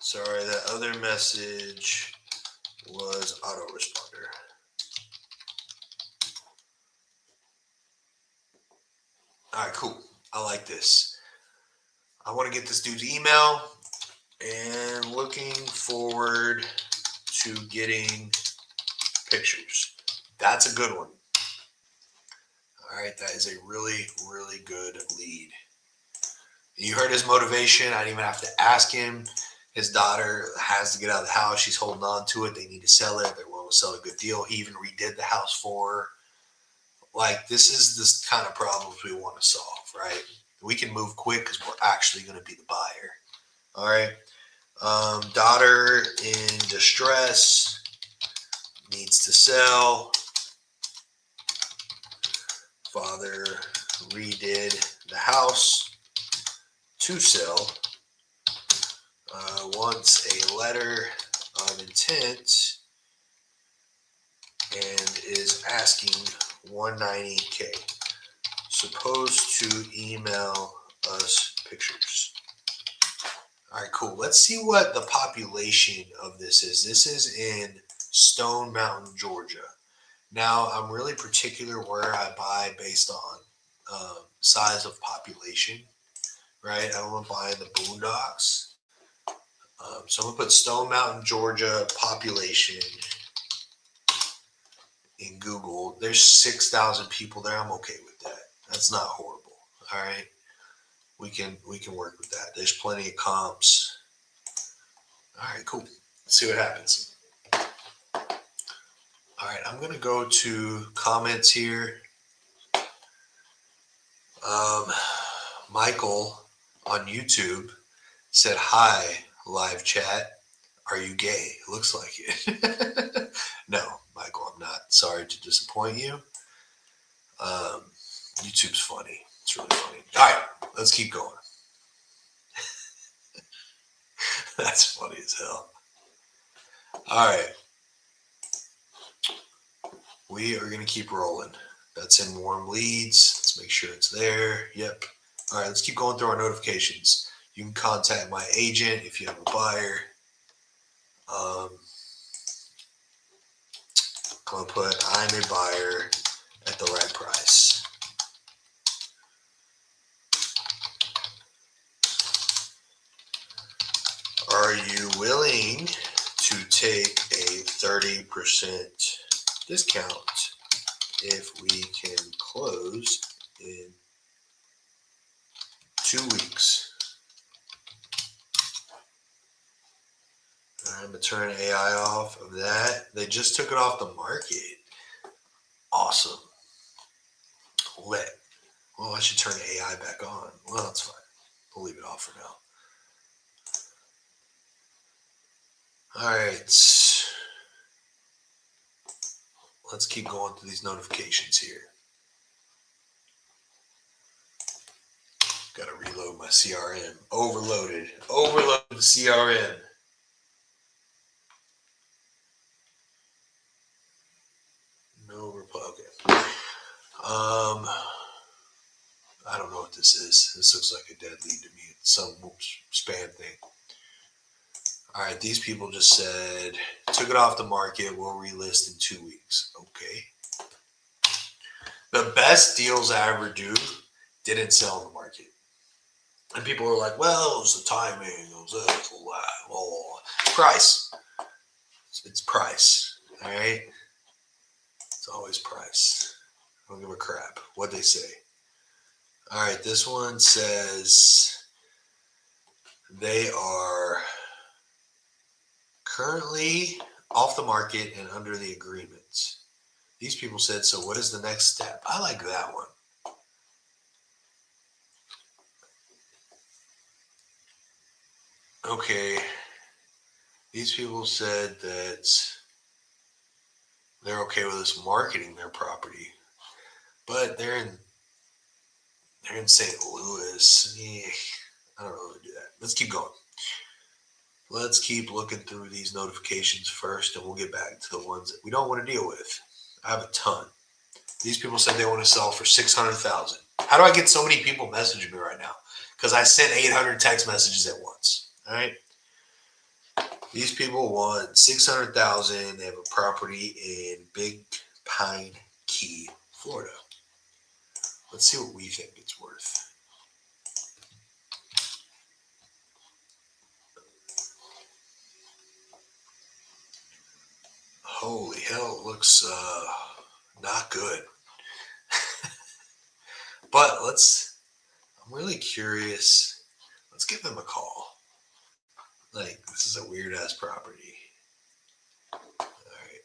Sorry, that other message was autoresponder. All right, cool. I like this. I want to get this dude's email and looking forward to getting pictures. That's a good one. All right, that is a really, really good lead. You heard his motivation. I didn't even have to ask him. His daughter has to get out of the house. She's holding on to it. They need to sell it. They're willing to sell a good deal. He even redid the house for her. Like, this is this kind of problems we want to solve, right? We can move quick because we're actually going to be the buyer. All right. Daughter in distress, needs to sell. Father redid the house to sell. Wants a letter of intent and is asking 190K. Supposed to email us pictures. All right, cool. Let's see what the population of this is. This is in Stone Mountain, Georgia. Now, I'm really particular where I buy based on size of population, right? I don't want to buy in the boondocks. So I'm going to put Stone Mountain, Georgia population in Google. There's 6,000 people there. I'm okay with that. That's not horrible. All right. We can work with that. There's plenty of comps. All right, cool. Let's see what happens. All right, I'm going to go to comments here. Michael on YouTube said, "Hi, live chat. Are you gay?" Looks like it. No, Michael, I'm not. Sorry to disappoint you. YouTube's funny. It's really funny. All right, let's keep going. That's funny as hell. All right. We are going to keep rolling. That's in warm leads. Let's make sure it's there. Yep. All right, let's keep going through our notifications. You can contact my agent if you have a buyer. I'm going to put, I'm a buyer at the right price. Are you willing to take a 30% discount if we can close in 2 weeks? I'm going to turn AI off of that. They just took it off the market. Awesome. Lit. Well, I should turn AI back on. Well, that's fine. We'll leave it off for now. All right. Let's keep going through these notifications here. Got to reload my CRM. Overloaded the CRM. No reply. Okay. I don't know what this is. This looks like a dead lead to me. It's some spam thing. All right, these people just said, took it off the market. We'll relist in 2 weeks. Okay. The best deals I ever do didn't sell in the market. And people are like, well, it was the timing. It was this, price. It's price. All right. It's always price. I don't give a crap what they say. All right. This one says they are currently off the market and under the agreement. These people said, so what is the next step? I like that one. Okay. These people said that they're okay with us marketing their property, but they're in St. Louis. I don't really do that. Let's keep going. Let's keep looking through these notifications first, and we'll get back to the ones that we don't want to deal with. I have a ton. These people said they want to sell for $600,000. How do I get so many people messaging me right now? Because I sent 800 text messages at once. All right. These people want $600,000. They have a property in Big Pine Key, Florida. Let's see what we think it's worth. Holy hell, it looks not good. But I'm really curious. Let's give them a call. Like, this is a weird ass property. All right.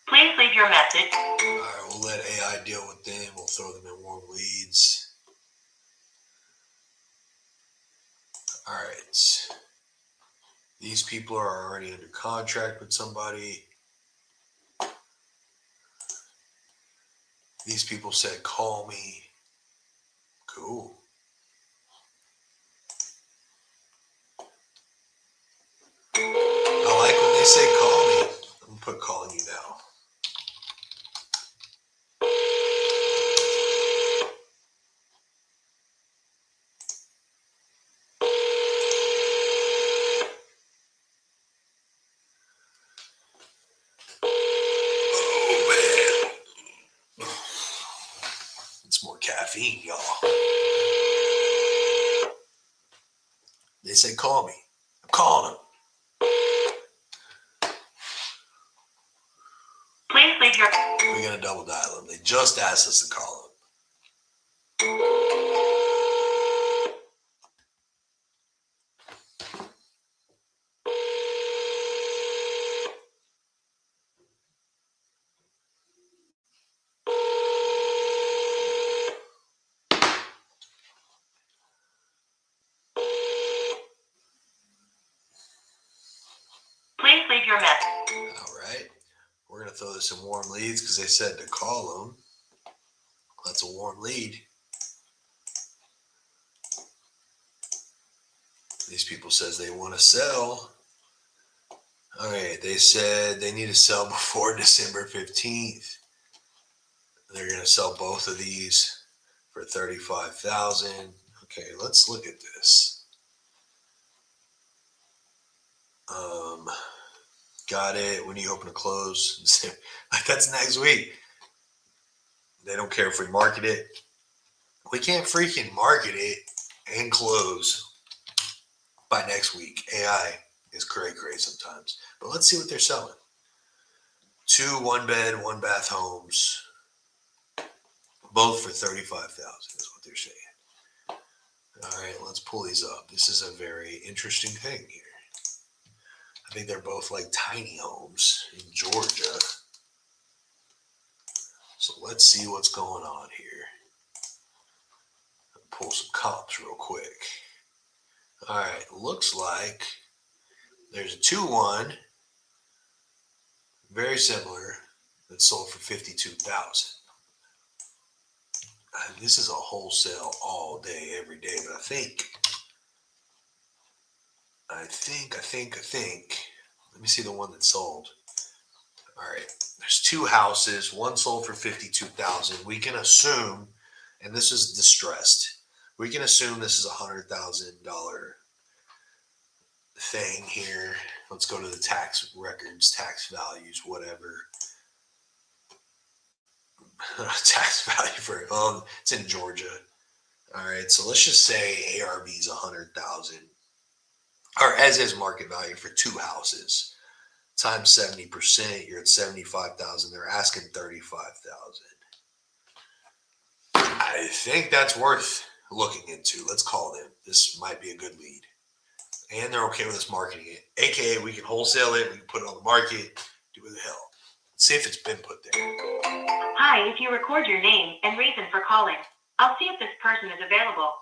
Please leave your message. All right, we'll let AI deal with them. We'll throw them in warm leads. All right. These people are already under contract with somebody. These people said, call me. Cool. I like when they say call me. I'm going to put calling you now. It's more caffeine, y'all. They say call me. I'm calling them. Please leave your. We going to double dial them. They just asked us to call them. Please leave your message. All right. We're going to throw this in warm leads because they said to call them. That's a warm lead. These people says they want to sell. All right. They said they need to sell before December 15th. They're going to sell both of these for $35,000. Okay, let's look at this. Got it. When are you hoping to close? That's next week. They don't care if we market it. We can't freaking market it and close by next week. AI is cray sometimes. But let's see what they're selling. 2 1-bed, 1-bath homes. Both for $35,000 is what they're saying. All right, let's pull these up. This is a very interesting thing here. I think they're both like tiny homes in Georgia. So let's see what's going on here. Pull some comps real quick. All right, looks like there's a 2-1, very similar, that sold for $52,000. This is a wholesale all day, every day, but I think. Let me see the one that sold. All right, there's 2 houses. One sold for $52,000. We can assume, and this is distressed. We can assume this is $100,000 thing here. Let's go to the tax records, tax values, whatever. Tax value for it's in Georgia. All right, so let's just say ARV is $100,000, or as is market value for 2 houses. Times 70%, you're at $75,000. They're asking $35,000. I think that's worth looking into. Let's call them. This might be a good lead, and they're okay with us marketing it. AKA, we can wholesale it. We can put it on the market. Do what the hell. Let's see if it's been put there. Hi, if you record your name and reason for calling, I'll see if this person is available.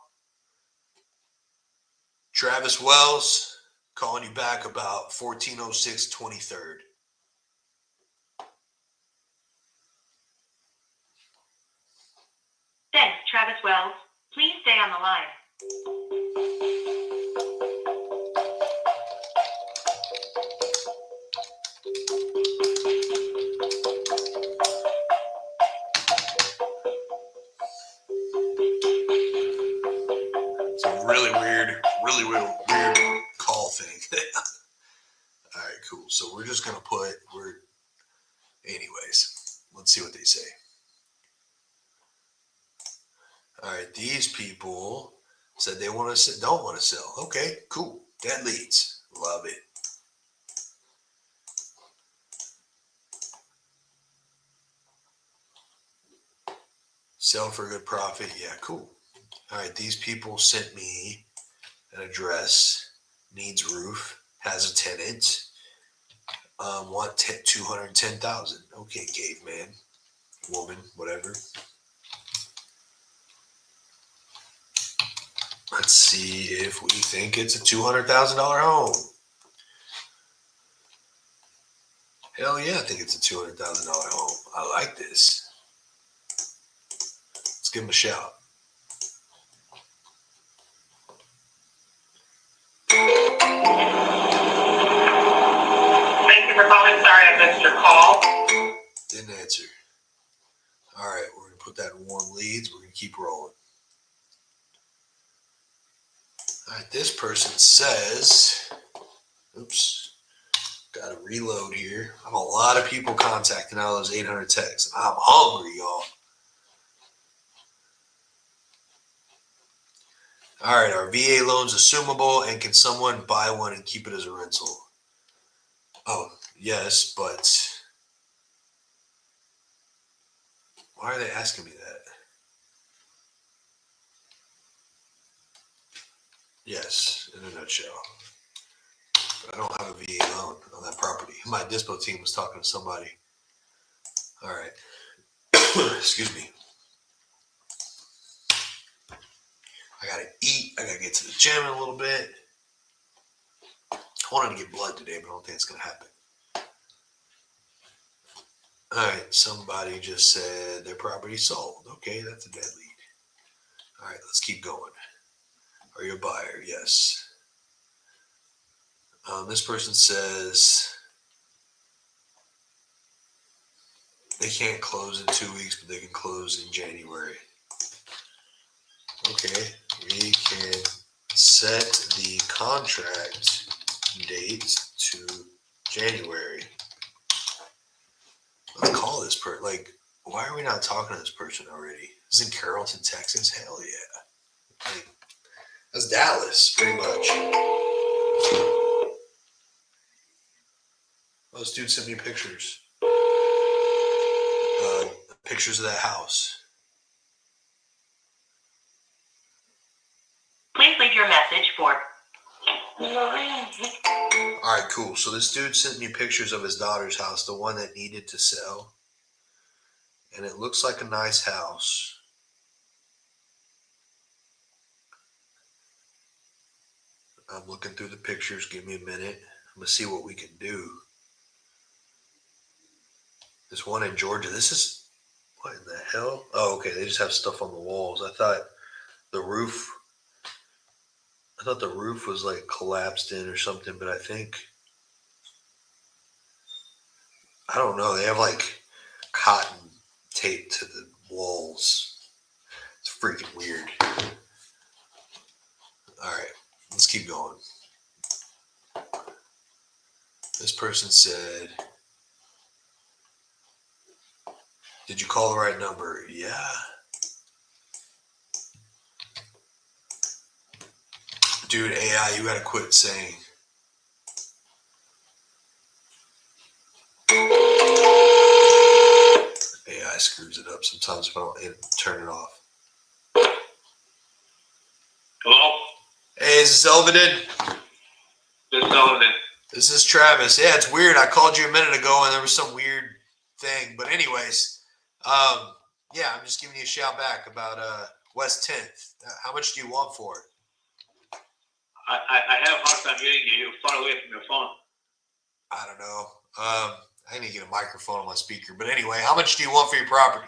Travis Wells, calling you back about 1406 23rd. Thanks, Travis Wells. Please stay on the line. It's a really weird call thing. All right, cool. So we're just going to anyways, let's see what they say. All right, these people said they don't want to sell. Okay, cool. Dead leads. Love it. Sell for a good profit. Yeah, cool. All right, these people sent me an address, needs roof, has a tenant, want $210,000. Okay, caveman, woman, whatever. Let's see if we think it's a $200,000 home. Hell yeah, I think it's a $200,000 home. I like this. Let's give him a shout. Thank you for calling. Sorry I missed your call. Didn't answer. All right, we're going to put that in warm leads. We're going to keep rolling. All right, this person says, oops, got to reload here. I have a lot of people contacting all those 800 texts. I'm hungry, y'all. All right, our VA loan's assumable, and can someone buy one and keep it as a rental? Oh, yes, but Why are they asking me that? Yes, in a nutshell. But I don't have a VA loan on that property. My dispo team was talking to somebody. All right. Excuse me. I gotta eat. I gotta get to the gym in a little bit. I wanted to get blood today, but I don't think it's gonna happen. All right. Somebody just said their property sold. Okay, that's a dead lead. All right, let's keep going. Are you a buyer? Yes. This person says they can't close in 2 weeks, but they can close in January. Okay, we can set the contract date to January. Let's call this person. Like, why are we not talking to this person already? This is in Carrollton, Texas. Hell yeah. Like, that's Dallas, pretty much. Oh, this dude sent me pictures. Pictures of that house. Please leave your message for. All right, cool. So this dude sent me pictures of his daughter's house, the one that needed to sell. And it looks like a nice house. I'm looking through the pictures. Give me a minute. I'm going to see what we can do. This one in Georgia. This is, what in the hell? Oh, okay. They just have stuff on the walls. I thought the roof was like collapsed in or something, but I don't know. They have like cotton taped to the walls. It's freaking weird. All right, let's keep going. This person said, did you call the right number? Yeah. Dude, AI, you gotta quit saying. AI screws it up sometimes if I don't turn it off. Hello? Hey, is this Elvedin? This is Elvedin. This is Travis. Yeah, it's weird. I called you a minute ago and there was some weird thing. But anyways, yeah, I'm just giving you a shout back about West 10th. How much do you want for it? I have a hard time hearing you. You're far away from your phone. I don't know. I need to get a microphone on my speaker. But anyway, how much do you want for your property?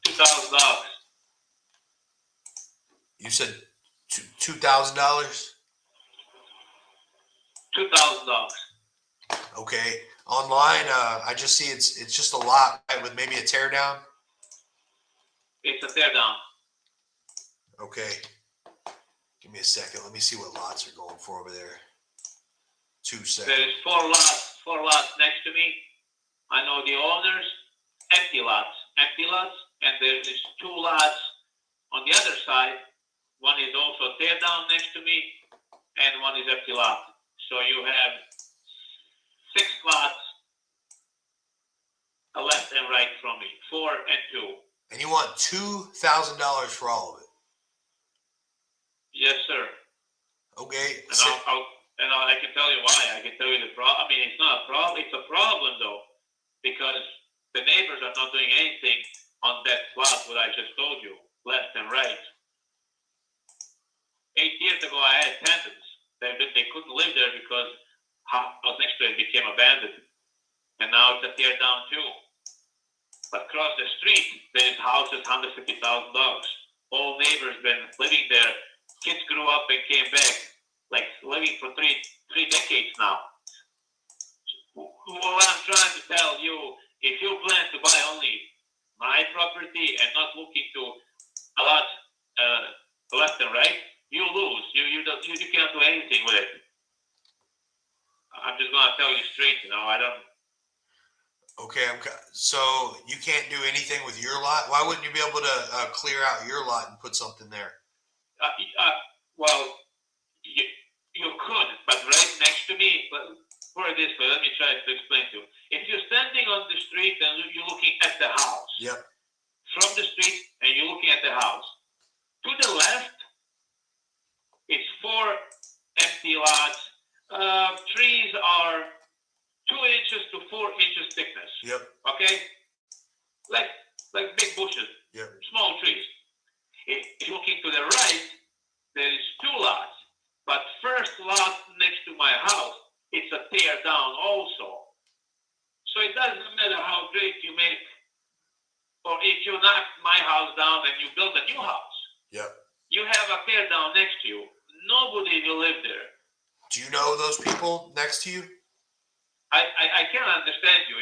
$2,000. You said $2,000? $2,000. Okay. Online, I just see it's just a lot, right, with maybe a tear down. It's a tear down. Okay. Give me a second. Let me see what lots are going for over there. 2 seconds. There is four lots next to me. I know the owners. Empty lots, and there is 2 lots on the other side. One is also tear down next to me, and one is empty lot. So you have 6 lots, a left and right from me, 4 and 2. And you want $2,000 for all of it? Yes, sir. Okay. And I can tell you why. I can tell you the problem. I mean, it's not a problem. It's a problem though, because the neighbors are not doing anything on that plot. What I just told you, left and right. 8 years ago, I had tenants. They couldn't live there because house next to it became abandoned, and now it's a tear down too. But across the street, there's houses $150,000. All neighbors been living there. Kids grew up and came back, like living for three decades now. What I'm trying to tell you, if you plan to buy only my property and not looking to a lot left and right, you lose. You can't do anything with it. I'm just gonna tell you straight. I don't. Okay, so you can't do anything with your lot? Why wouldn't you be able to clear out your lot and put something there? Well, you could, but right next to me, but for this way, let me try to explain to you. If you're standing on the street and you're looking at the house, Yep. from the street and you're looking at the house, to the left, it's 4 empty lots. Trees are 2 inches to 4 inches thickness. Yep. Okay, like big bushes, Yep. small trees. If you're looking to the right, there is 2 lots. But first lot next to my house, it's a tear down also. So it doesn't matter how great you make, or if you knock my house down and you build a new house, Yep. you have a tear down next to you. Nobody will live there. Do you know those people next to you? I can't understand you.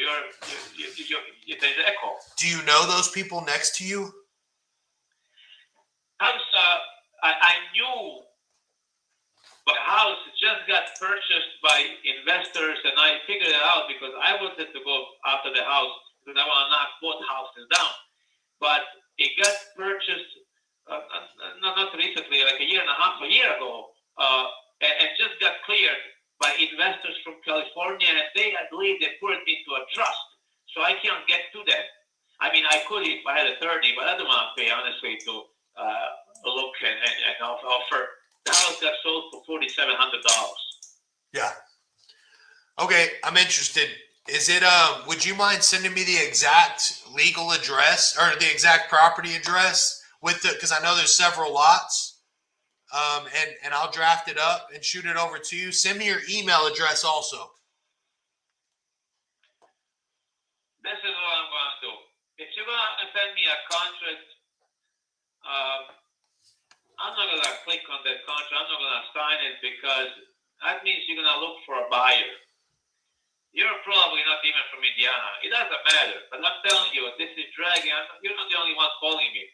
There's echo. Do you know those people next to you? I knew the house just got purchased by investors, and I figured it out because I wanted to go after the house because I want to knock both houses down. But it got purchased not recently, like a year ago, and just got cleared by investors from California, and I believe they put it into a trust, so I can't get to that. I mean, I could if I had a 30, but I don't want to pay, honestly, to look and offer. The house got sold for $4,700. Yeah. Okay, I'm interested. Is it would you mind sending me the exact legal address or the exact property address with the, because I know there's several lots. And I'll draft it up and shoot it over to you. Send me your email address also. This is what I'm going to do. If you're going to send me a contract, I'm not going to click on that contract. I'm not going to sign it because that means you're going to look for a buyer. You're probably not even from Indiana. It doesn't matter. But I'm telling you, this is dragging. You're not the only one calling me.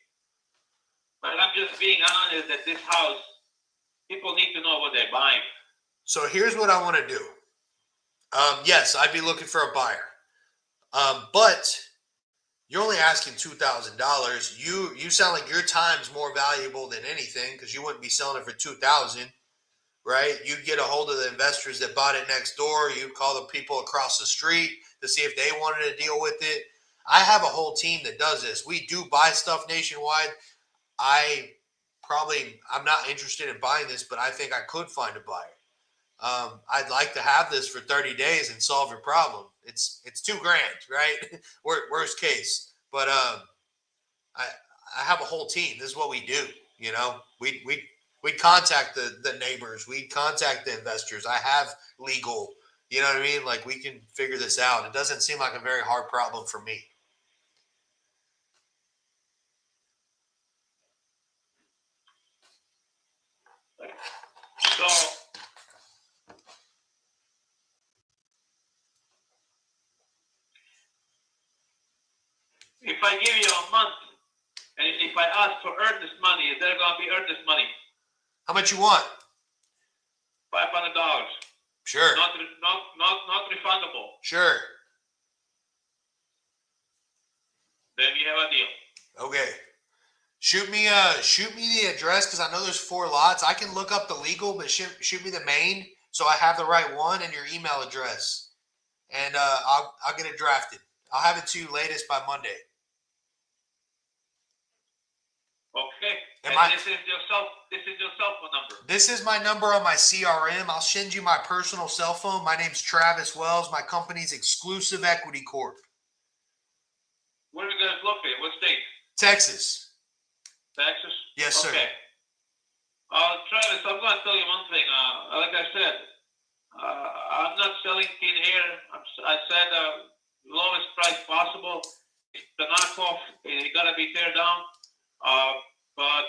But I'm just being honest that this house, people need to know what they're buying. So here's what I want to do. Yes, I'd be looking for a buyer. But you're only asking $2,000. You sound like your time's more valuable than anything because you wouldn't be selling it for $2,000, right? You'd get a hold of the investors that bought it next door. You'd call the people across the street to see if they wanted to deal with it. I have a whole team that does this. We do buy stuff nationwide. I'm not interested in buying this, but I think I could find a buyer. I'd like to have this for 30 days and solve your problem. It's $2,000, right? Worst case. But I have a whole team. This is what we do. You know, we contact the neighbors. We contact the investors. I have legal. You know what I mean? Like we can figure this out. It doesn't seem like a very hard problem for me. So if I give you a month, and if I ask for earnest money, is there going to be earnest money? How much you want? $500. Sure. Not refundable. Sure. Then we have a deal. Okay. Shoot me the address because I know there's 4 lots. I can look up the legal, but shoot me the main so I have the right one and your email address, and I'll get it drafted. I'll have it to you latest by Monday. Okay. Am And I- this is your cell phone number. This is my number on my CRM. I'll send you my personal cell phone. My name's Travis Wells. My company's Exclusive Equity Corp. Where are you guys located? What state? Texas. Texas? Yes, sir. Okay. Travis, I'm going to tell you one thing. Like I said, I'm not selling thin air. I said lowest price possible. It's the knockoff. It got to be tear down. But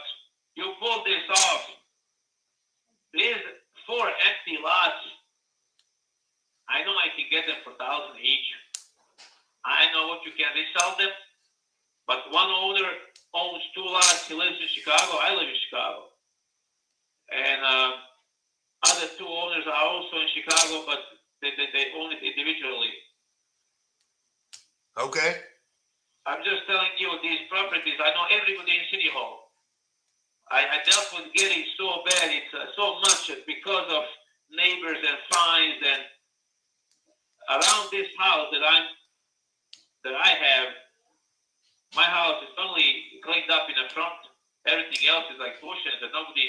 you pull this off. These 4 empty lots, I know I can get them for $1,000 each. I know what you can resell them. But one owner owns 2 lots. He lives in Chicago. I live in Chicago. And other 2 owners are also in Chicago, but they own it individually. Okay. I'm just telling you, these properties, I know everybody in City Hall. I dealt with getting so bad. It's so much because of neighbors and fines. And around this house that I have, my house is only cleaned up in the front. Everything else is like bushes and nobody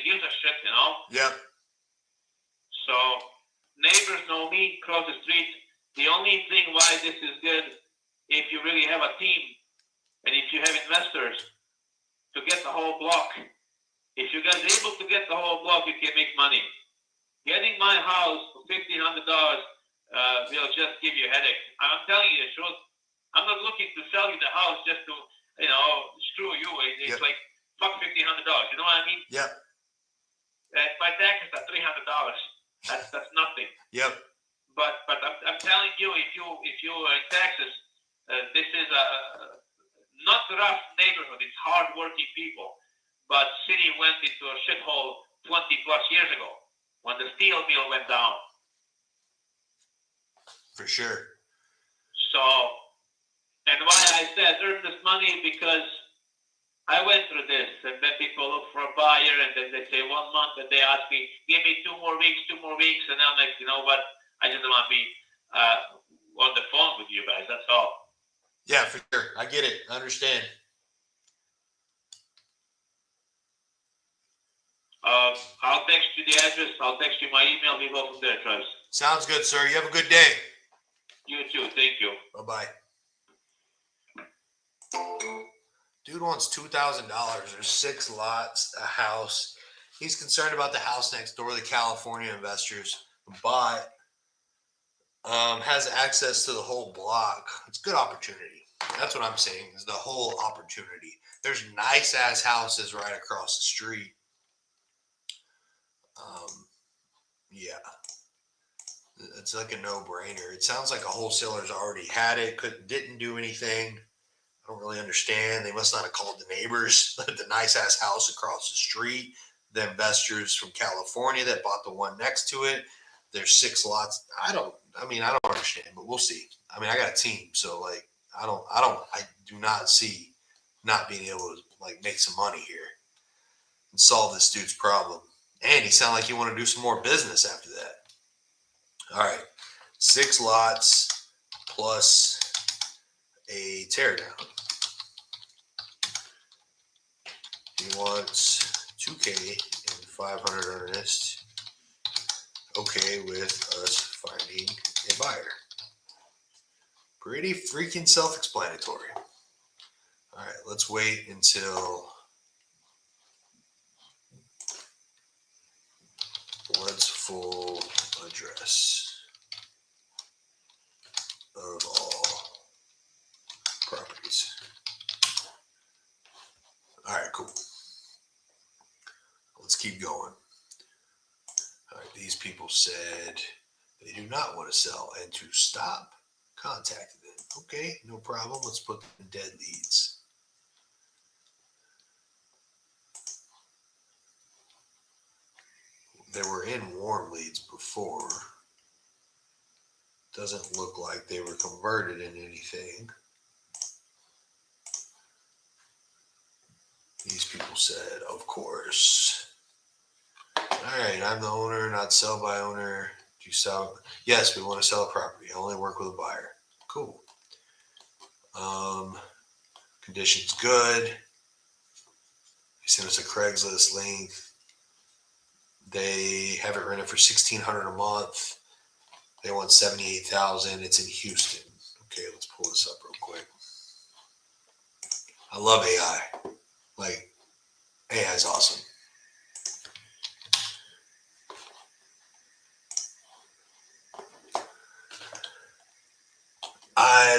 gives a shit, you know? Yep. So neighbors know me across the street. The only thing why this is good, if you really have a team and if you have investors to get the whole block. If you guys are able to get the whole block, you can make money. Getting my house for $1,500 will just give you a headache. I'm telling you the truth. I'm not looking to sell you the house just to, screw you. It's Yep. like, fuck $1,500. You know what I mean? Yep. My taxes are $300. That's nothing. Yep. But I'm telling you, if you in Texas, this is a not rough neighborhood. It's hard-working people. But city went into a shithole 20 plus years ago when the steel mill went down. For sure. So, and why I said earn this money, because I went through this, and then people look for a buyer, and then they say 1 month, and they ask me, give me 2 more weeks, and I'm like, you know what? I just want to be on the phone with you guys. That's all. Yeah, for sure. I get it. I understand. I'll text you the address. I'll text you my email. We go from there, Travis. Sounds good, sir. You have a good day. You too. Thank you. Bye-bye. Dude wants $2,000. There's 6 lots, a house. He's concerned about the house next door, the California investors, but has access to the whole block. It's a good opportunity. That's what I'm saying, is the whole opportunity. There's nice-ass houses right across the street. Yeah. It's like a no-brainer. It sounds like a wholesaler's already had it, didn't do anything. I don't really understand. They must not have called the neighbors. The nice-ass house across the street. The investors from California that bought the one next to it. There's 6 lots. I don't understand, but we'll see. I mean, I got a team, so I do not see not being able to make some money here and solve this dude's problem. And he sounded like he wanted to do some more business after that. All right, 6 lots plus a teardown. He wants $2K and 500 earnest. Okay with us finding a buyer. Pretty freaking self-explanatory. All right, let's wait until what's full address of all properties. All right, cool. Let's keep going. All right, these people said they do not want to sell and to stop contacting them. Okay, no problem. Let's put them in dead leads. They were in warm leads before. Doesn't look like they were converted in anything. These people said, of course. All right, I'm the owner, not sell by owner. Do you sell? Yes, we want to sell a property. I only work with a buyer. Cool. Conditions good. They sent us a Craigslist link. They have it rented for $1,600 a month. They want $78,000. It's in Houston. Okay, let's pull this up real quick. I love AI. AI is awesome.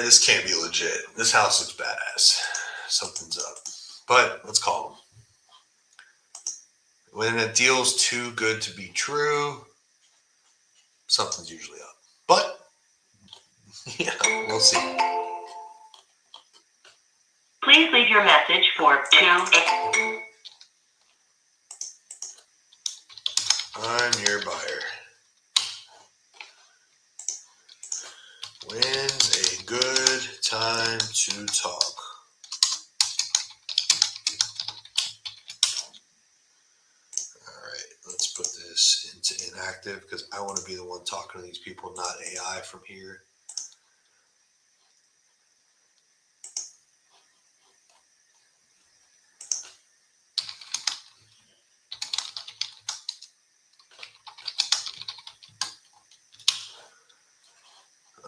This can't be legit. This house looks badass. Something's up. But let's call them. When a deal's too good to be true, something's usually up. But, yeah, we'll see. Please leave your message for 2. I'm your buyer. When's a good time to talk? All right, let's put this into inactive. perspective because I want to be the one talking to these people, not AI from here.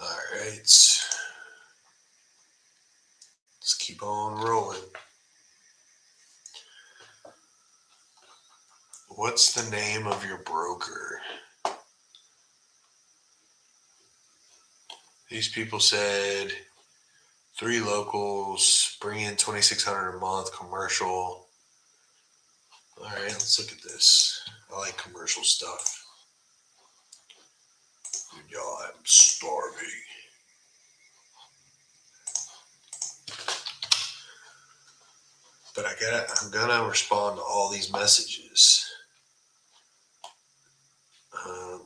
All right. Let's keep on rolling. What's the name of your broker? These people said 3 locals, bring in $2,600 a month, commercial. All right, let's look at this. I like commercial stuff. Y'all, I'm starving. But I'm gonna respond to all these messages.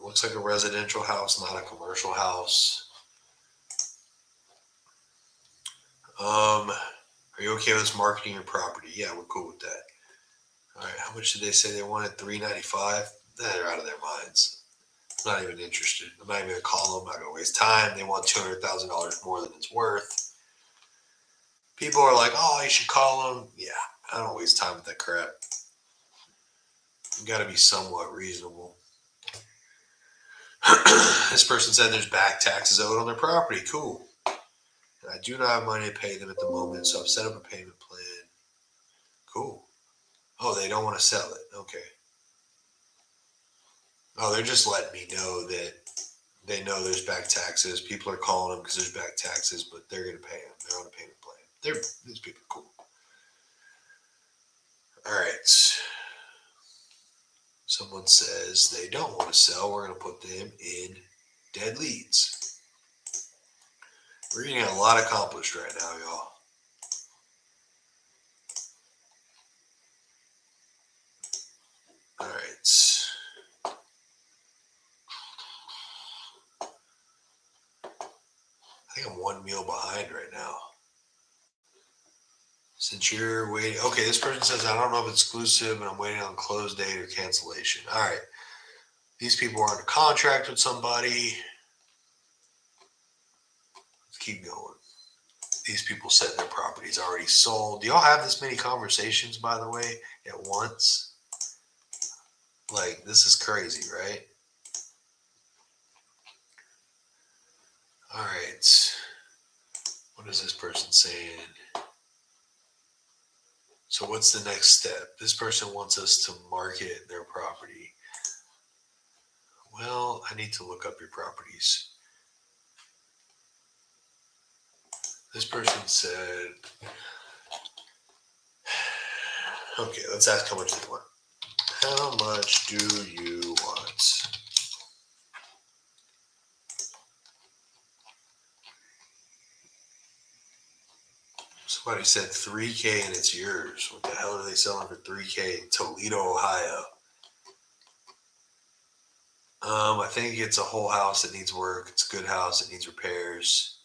Looks like a residential house, not a commercial house. Are you okay with us marketing your property? Yeah, we're cool with that. All right, how much did they say they wanted? $395. They're out of their minds. I'm not even interested. I'm not even gonna call them. I'm not gonna waste time. They want $200,000 more than it's worth. People are like, "Oh, you should call them." Yeah, I don't waste time with that crap. You got to be somewhat reasonable. This person said there's back taxes owed on their property. Cool. I do not have money to pay them at the moment, so I've set up a payment plan. Cool. Oh, they don't want to sell it. Okay. Oh, they're just letting me know that they know there's back taxes. People are calling them because there's back taxes, but they're going to pay them. They're on a payment plan. These people are cool. All right. Someone says they don't want to sell. We're going to put them in dead leads. We're getting a lot accomplished right now, y'all. All right. I think I'm 1 meal behind right now. Since you're waiting, okay, this person says, I don't know if it's exclusive, and I'm waiting on close date or cancellation. All right. These people are under contract with somebody. Let's keep going. These people said their property's already sold. Do y'all have this many conversations, by the way, at once? Like, this is crazy, right? All right. What is this person saying? So what's the next step? This person wants us to market their property. Well, I need to look up your properties. This person said, okay, let's ask how much they want. How much do you want? Somebody said $3K and it's yours. What the hell are they selling for $3K in Toledo, Ohio? I think it's a whole house that needs work. It's a good house. It needs repairs.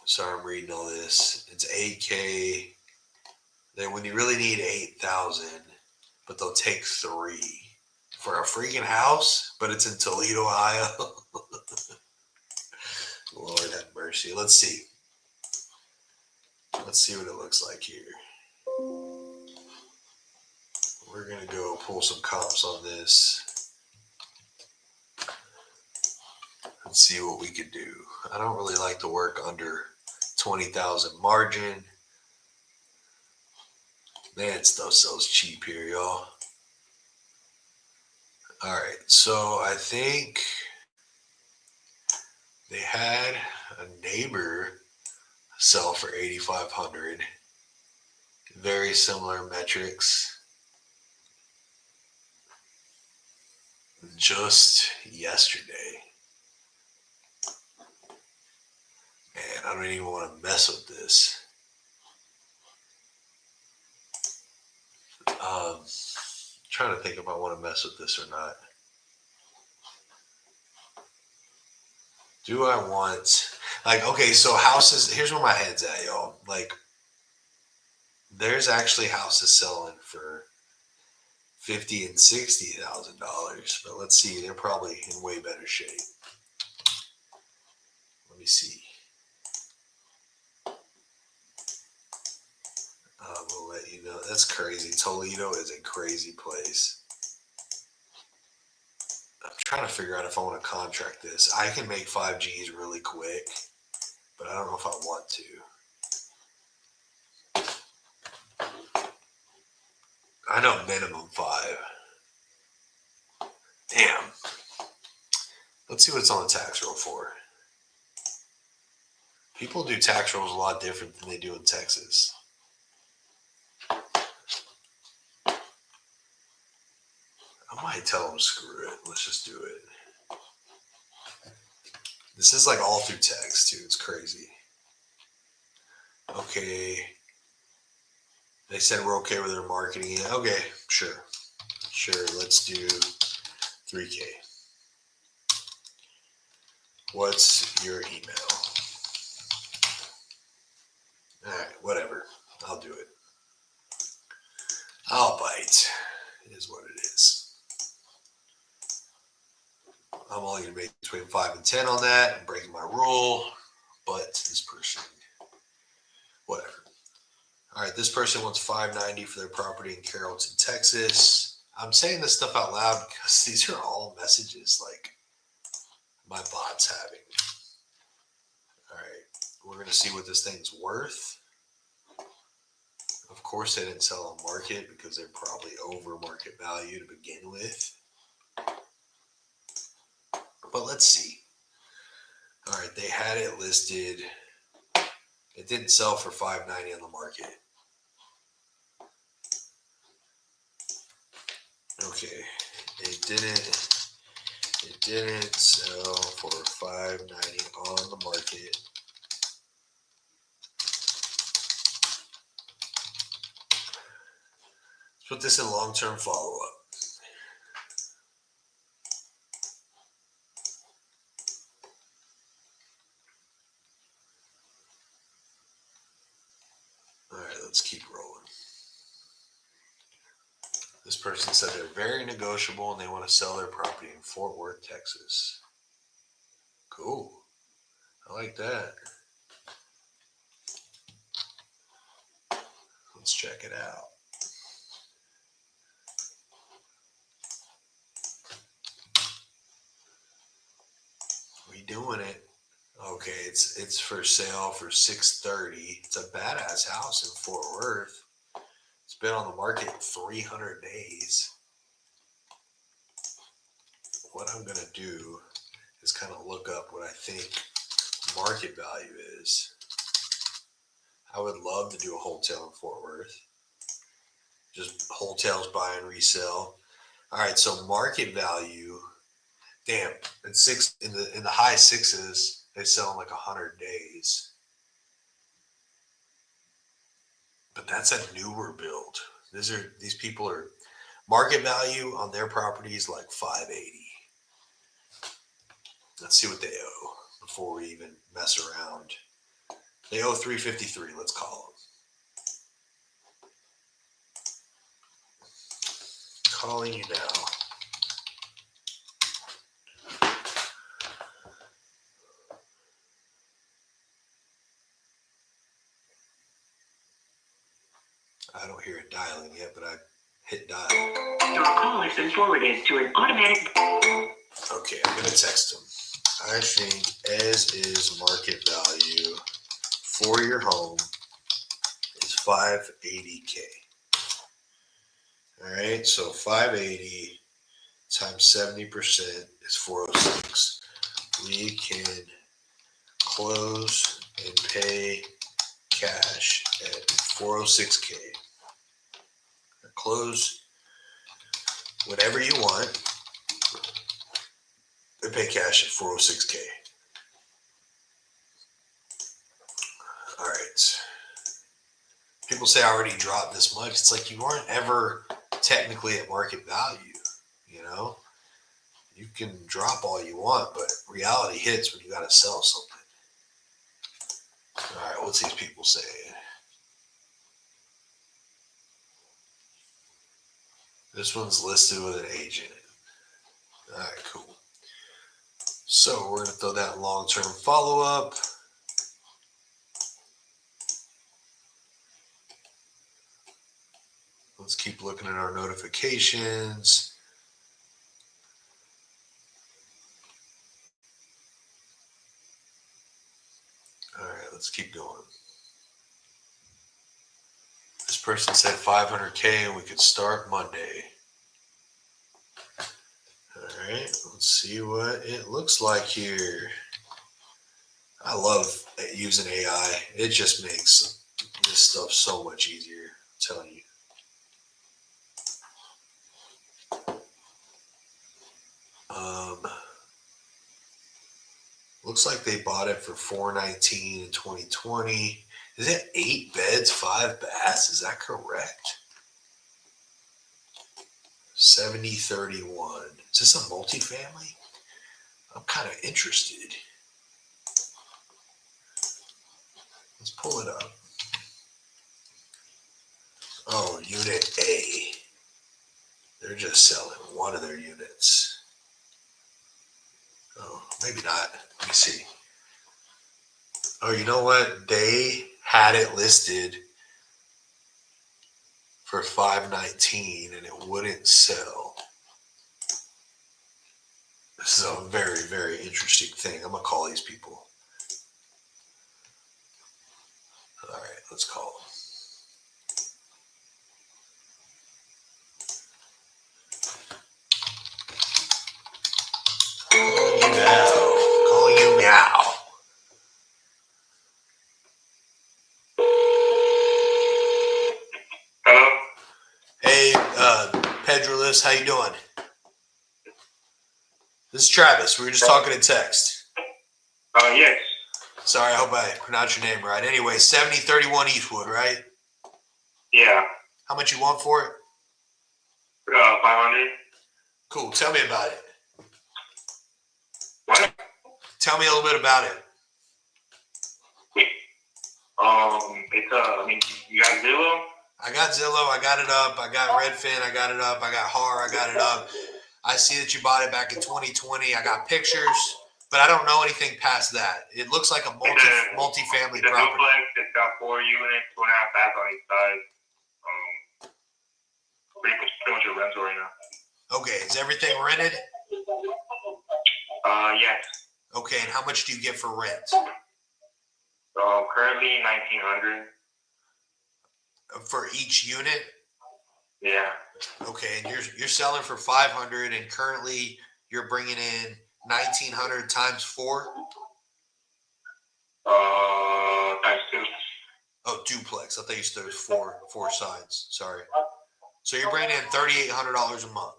Sorry, I'm reading all this. It's 8K. Then when you really need 8,000, but they'll take 3 for a freaking house, but it's in Toledo, Ohio. Lord have mercy. Let's see. Let's see what it looks like here. We're going to go pull some comps on this and see what we could do. I don't really like to work under 20,000 margin. Man, stuff sells cheap here, y'all. All right, so I think they had a neighbor sell for 8,500. Very similar metrics. Just yesterday. Man, I don't even want to mess with this. Trying to think if I want to mess with this or not. Do I want, like, okay, so houses, here's where my head's at, y'all. Like, there's actually houses selling for $50,000 and $60,000, but let's see, they're probably in way better shape. Let me see. We'll let you know. That's crazy. Toledo is a crazy place. I'm trying to figure out if I want to contract this. I can make 5Gs really quick, but I don't know if I want to. I know minimum 5. Damn. Let's see what's on the tax roll for. People do tax rolls a lot different than they do in Texas. I might tell them screw it. Let's just do it. This is like all through text too. It's crazy. Okay. They said we're okay with their marketing. Okay, sure. Sure, let's do 3K. What's your email? All right, whatever. I'll do it. I'll bite. It is what it is. I'm only going to make between 5 and 10 on that. I'm breaking my rule. But this person, whatever. All right, this person wants $590 for their property in Carrollton, Texas. I'm saying this stuff out loud because these are all messages like my bot's having. All right, we're going to see what this thing's worth. Of course, they didn't sell on market because they're probably over market value to begin with. But let's see. All right, they had it listed. It didn't sell for $590 on the market. Okay, it didn't sell for $590 on the market. Let's put this in long-term follow-up. All right, let's keep rolling. This person said they're very negotiable and they want to sell their property in Fort Worth, Texas. Cool. I like that. Let's check it out. We doing it. Okay, it's for sale for $630. It's a badass house in Fort Worth. It's been on the market 300 days. What I'm going to do is kind of look up what I think market value is. I would love to do a wholesale in Fort Worth. Just wholesales, buy and resell. All right, so market value, damn, it's in the high 6s. They sell in like 100 days. But that's a newer build. These people are market value on their properties like $580. Let's see what they owe before we even mess around. They owe $353. Let's call them. Calling you now. I don't hear it dialing yet, but I hit dial. Your call has been forwarded to an automatic. Okay, I'm going to text him. I think as is market value for your home is $580K. All right, so 580 times 70% is 406. We can close and pay cash at 406K. Close whatever you want and pay cash at 406K. All right. People say I already dropped this much. It's like you weren't ever technically at market value, you know? You can drop all you want, but reality hits when you got to sell something. All right, what's these people saying? This one's listed with an agent. All right, cool. So we're going to throw that long-term follow-up. Let's keep looking at our notifications. All right, let's keep going. This person said 500K and we could start Monday. All right, let's see what it looks like here. I love using AI. It just makes this stuff so much easier, I'm telling you. Looks like they bought it for $419 in 2020. Is it 8 beds, 5 baths? Is that correct? 7031. Is this a multifamily? I'm kind of interested. Let's pull it up. Oh, Unit A. They're just selling one of their units. Oh, maybe not. Let me see. Oh, you know what? They had it listed for $519 and it wouldn't sell. This is a very, very interesting thing. I'm going to call these people. All right, let's call them. Calling you now. Hello? Hey, Pedrolis, how you doing? This is Travis. We were just talking in text. Yes. Sorry, I hope I pronounced your name right. Anyway, 7031 Eastwood, right? Yeah. How much you want for it? 500. Cool. Tell me about it. What? Tell me a little bit about it. You got Zillow? I got Zillow. I got it up. I got Redfin. I got it up. I got HAR. I got it up. I see that you bought it back in 2020. I got pictures, but I don't know anything past that. It looks like a multi-family It's a property. duplex. It's got 4 units, 2.5 baths on each side. Pretty much a rental right now. Okay, is everything rented? Yes. Okay, and how much do you get for rent? Currently 1,900. For each unit? Yeah. Okay, and you're selling for 500, and currently you're bringing in 1,900 times 4. Times 2. Oh, duplex. I thought you said it was four sides. Sorry. So you're bringing in $3,800 a month.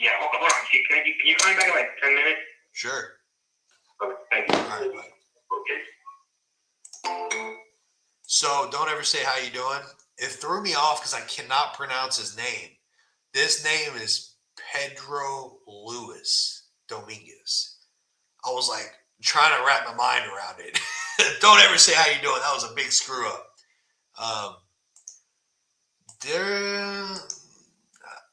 Yeah. Hold on. Can you call me back in like 10 minutes? Sure. Okay. Thank you. All right, bye. Okay. So don't ever say how you doing. It threw me off because I cannot pronounce his name. This name is Pedro Luis Dominguez. I was like trying to wrap my mind around it. Don't ever say how you doing. That was a big screw up.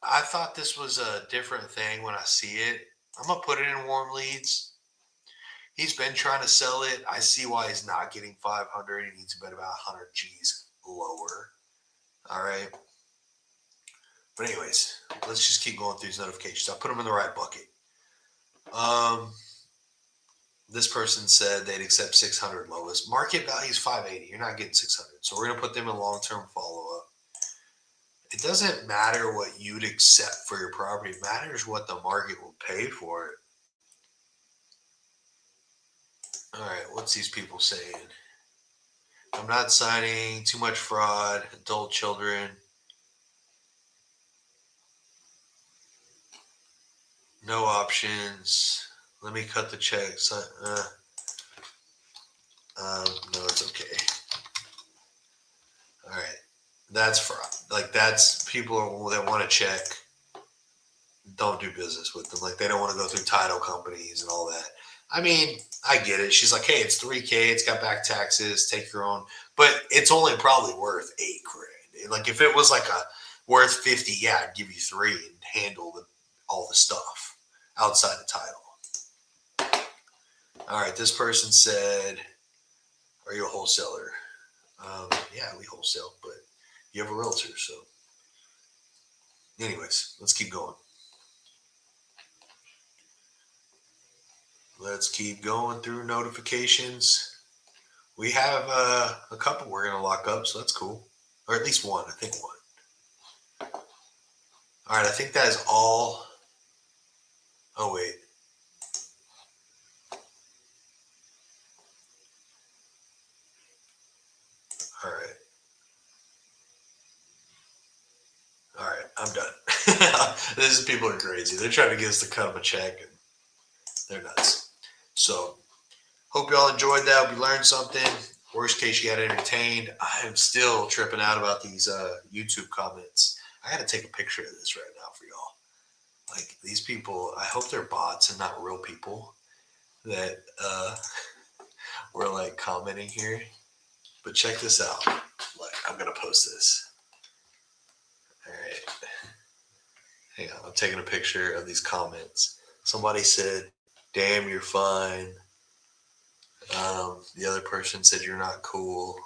I thought this was a different thing when I see it. I'm going to put it in warm leads. He's been trying to sell it. I see why he's not getting 500. He needs to bet about 100 G's lower. All right. But anyways, let's just keep going through these notifications. I put them in the right bucket. This person said they'd accept 600 lowest. Market value is 580. You're not getting 600. So we're going to put them in long-term follow-up. It doesn't matter what you'd accept for your property. It matters what the market will pay for it. All right, what's these people saying? I'm not signing, too much fraud, adult children. No options. Let me cut the checks. No, it's okay. All right. That's fraud. Like, that's people that want to check. Don't do business with them. Like, they don't want to go through title companies and all that. I mean, I get it. She's like, hey, it's $3,000. It's got back taxes. Take your own. But it's only probably worth $8,000. Like, if it was like worth 50, yeah, I'd give you 3 and handle all the stuff outside the title. All right, this person said, are you a wholesaler? Yeah, we wholesale, but you have a realtor, so. Anyways, let's keep going. Let's keep going through notifications. We have a couple we're going to lock up, so that's cool. Or at least one, I think one. All right, I think that is all. Oh, wait. All right. All right, I'm done. These people are crazy. They're trying to get us to cut them a check, and they're nuts. So, hope y'all enjoyed that. We learned something. Worst case, you got entertained. I am still tripping out about these YouTube comments. I got to take a picture of this right now for y'all. Like, these people, I hope they're bots and not real people that were like commenting here. But check this out. Like, I'm going to post this. All right. Hang on. I'm taking a picture of these comments. Somebody said, damn, you're fine. The other person said, you're not cool.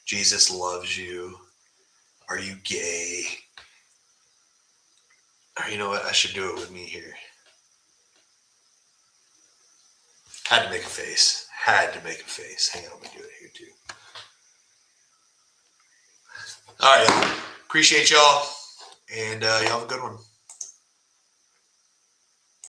Jesus loves you. Are you gay? Or you know what? I should do it with me here. Had to make a face. Hang on, I'm going to do it here too. All right. Appreciate y'all. And y'all have a good one.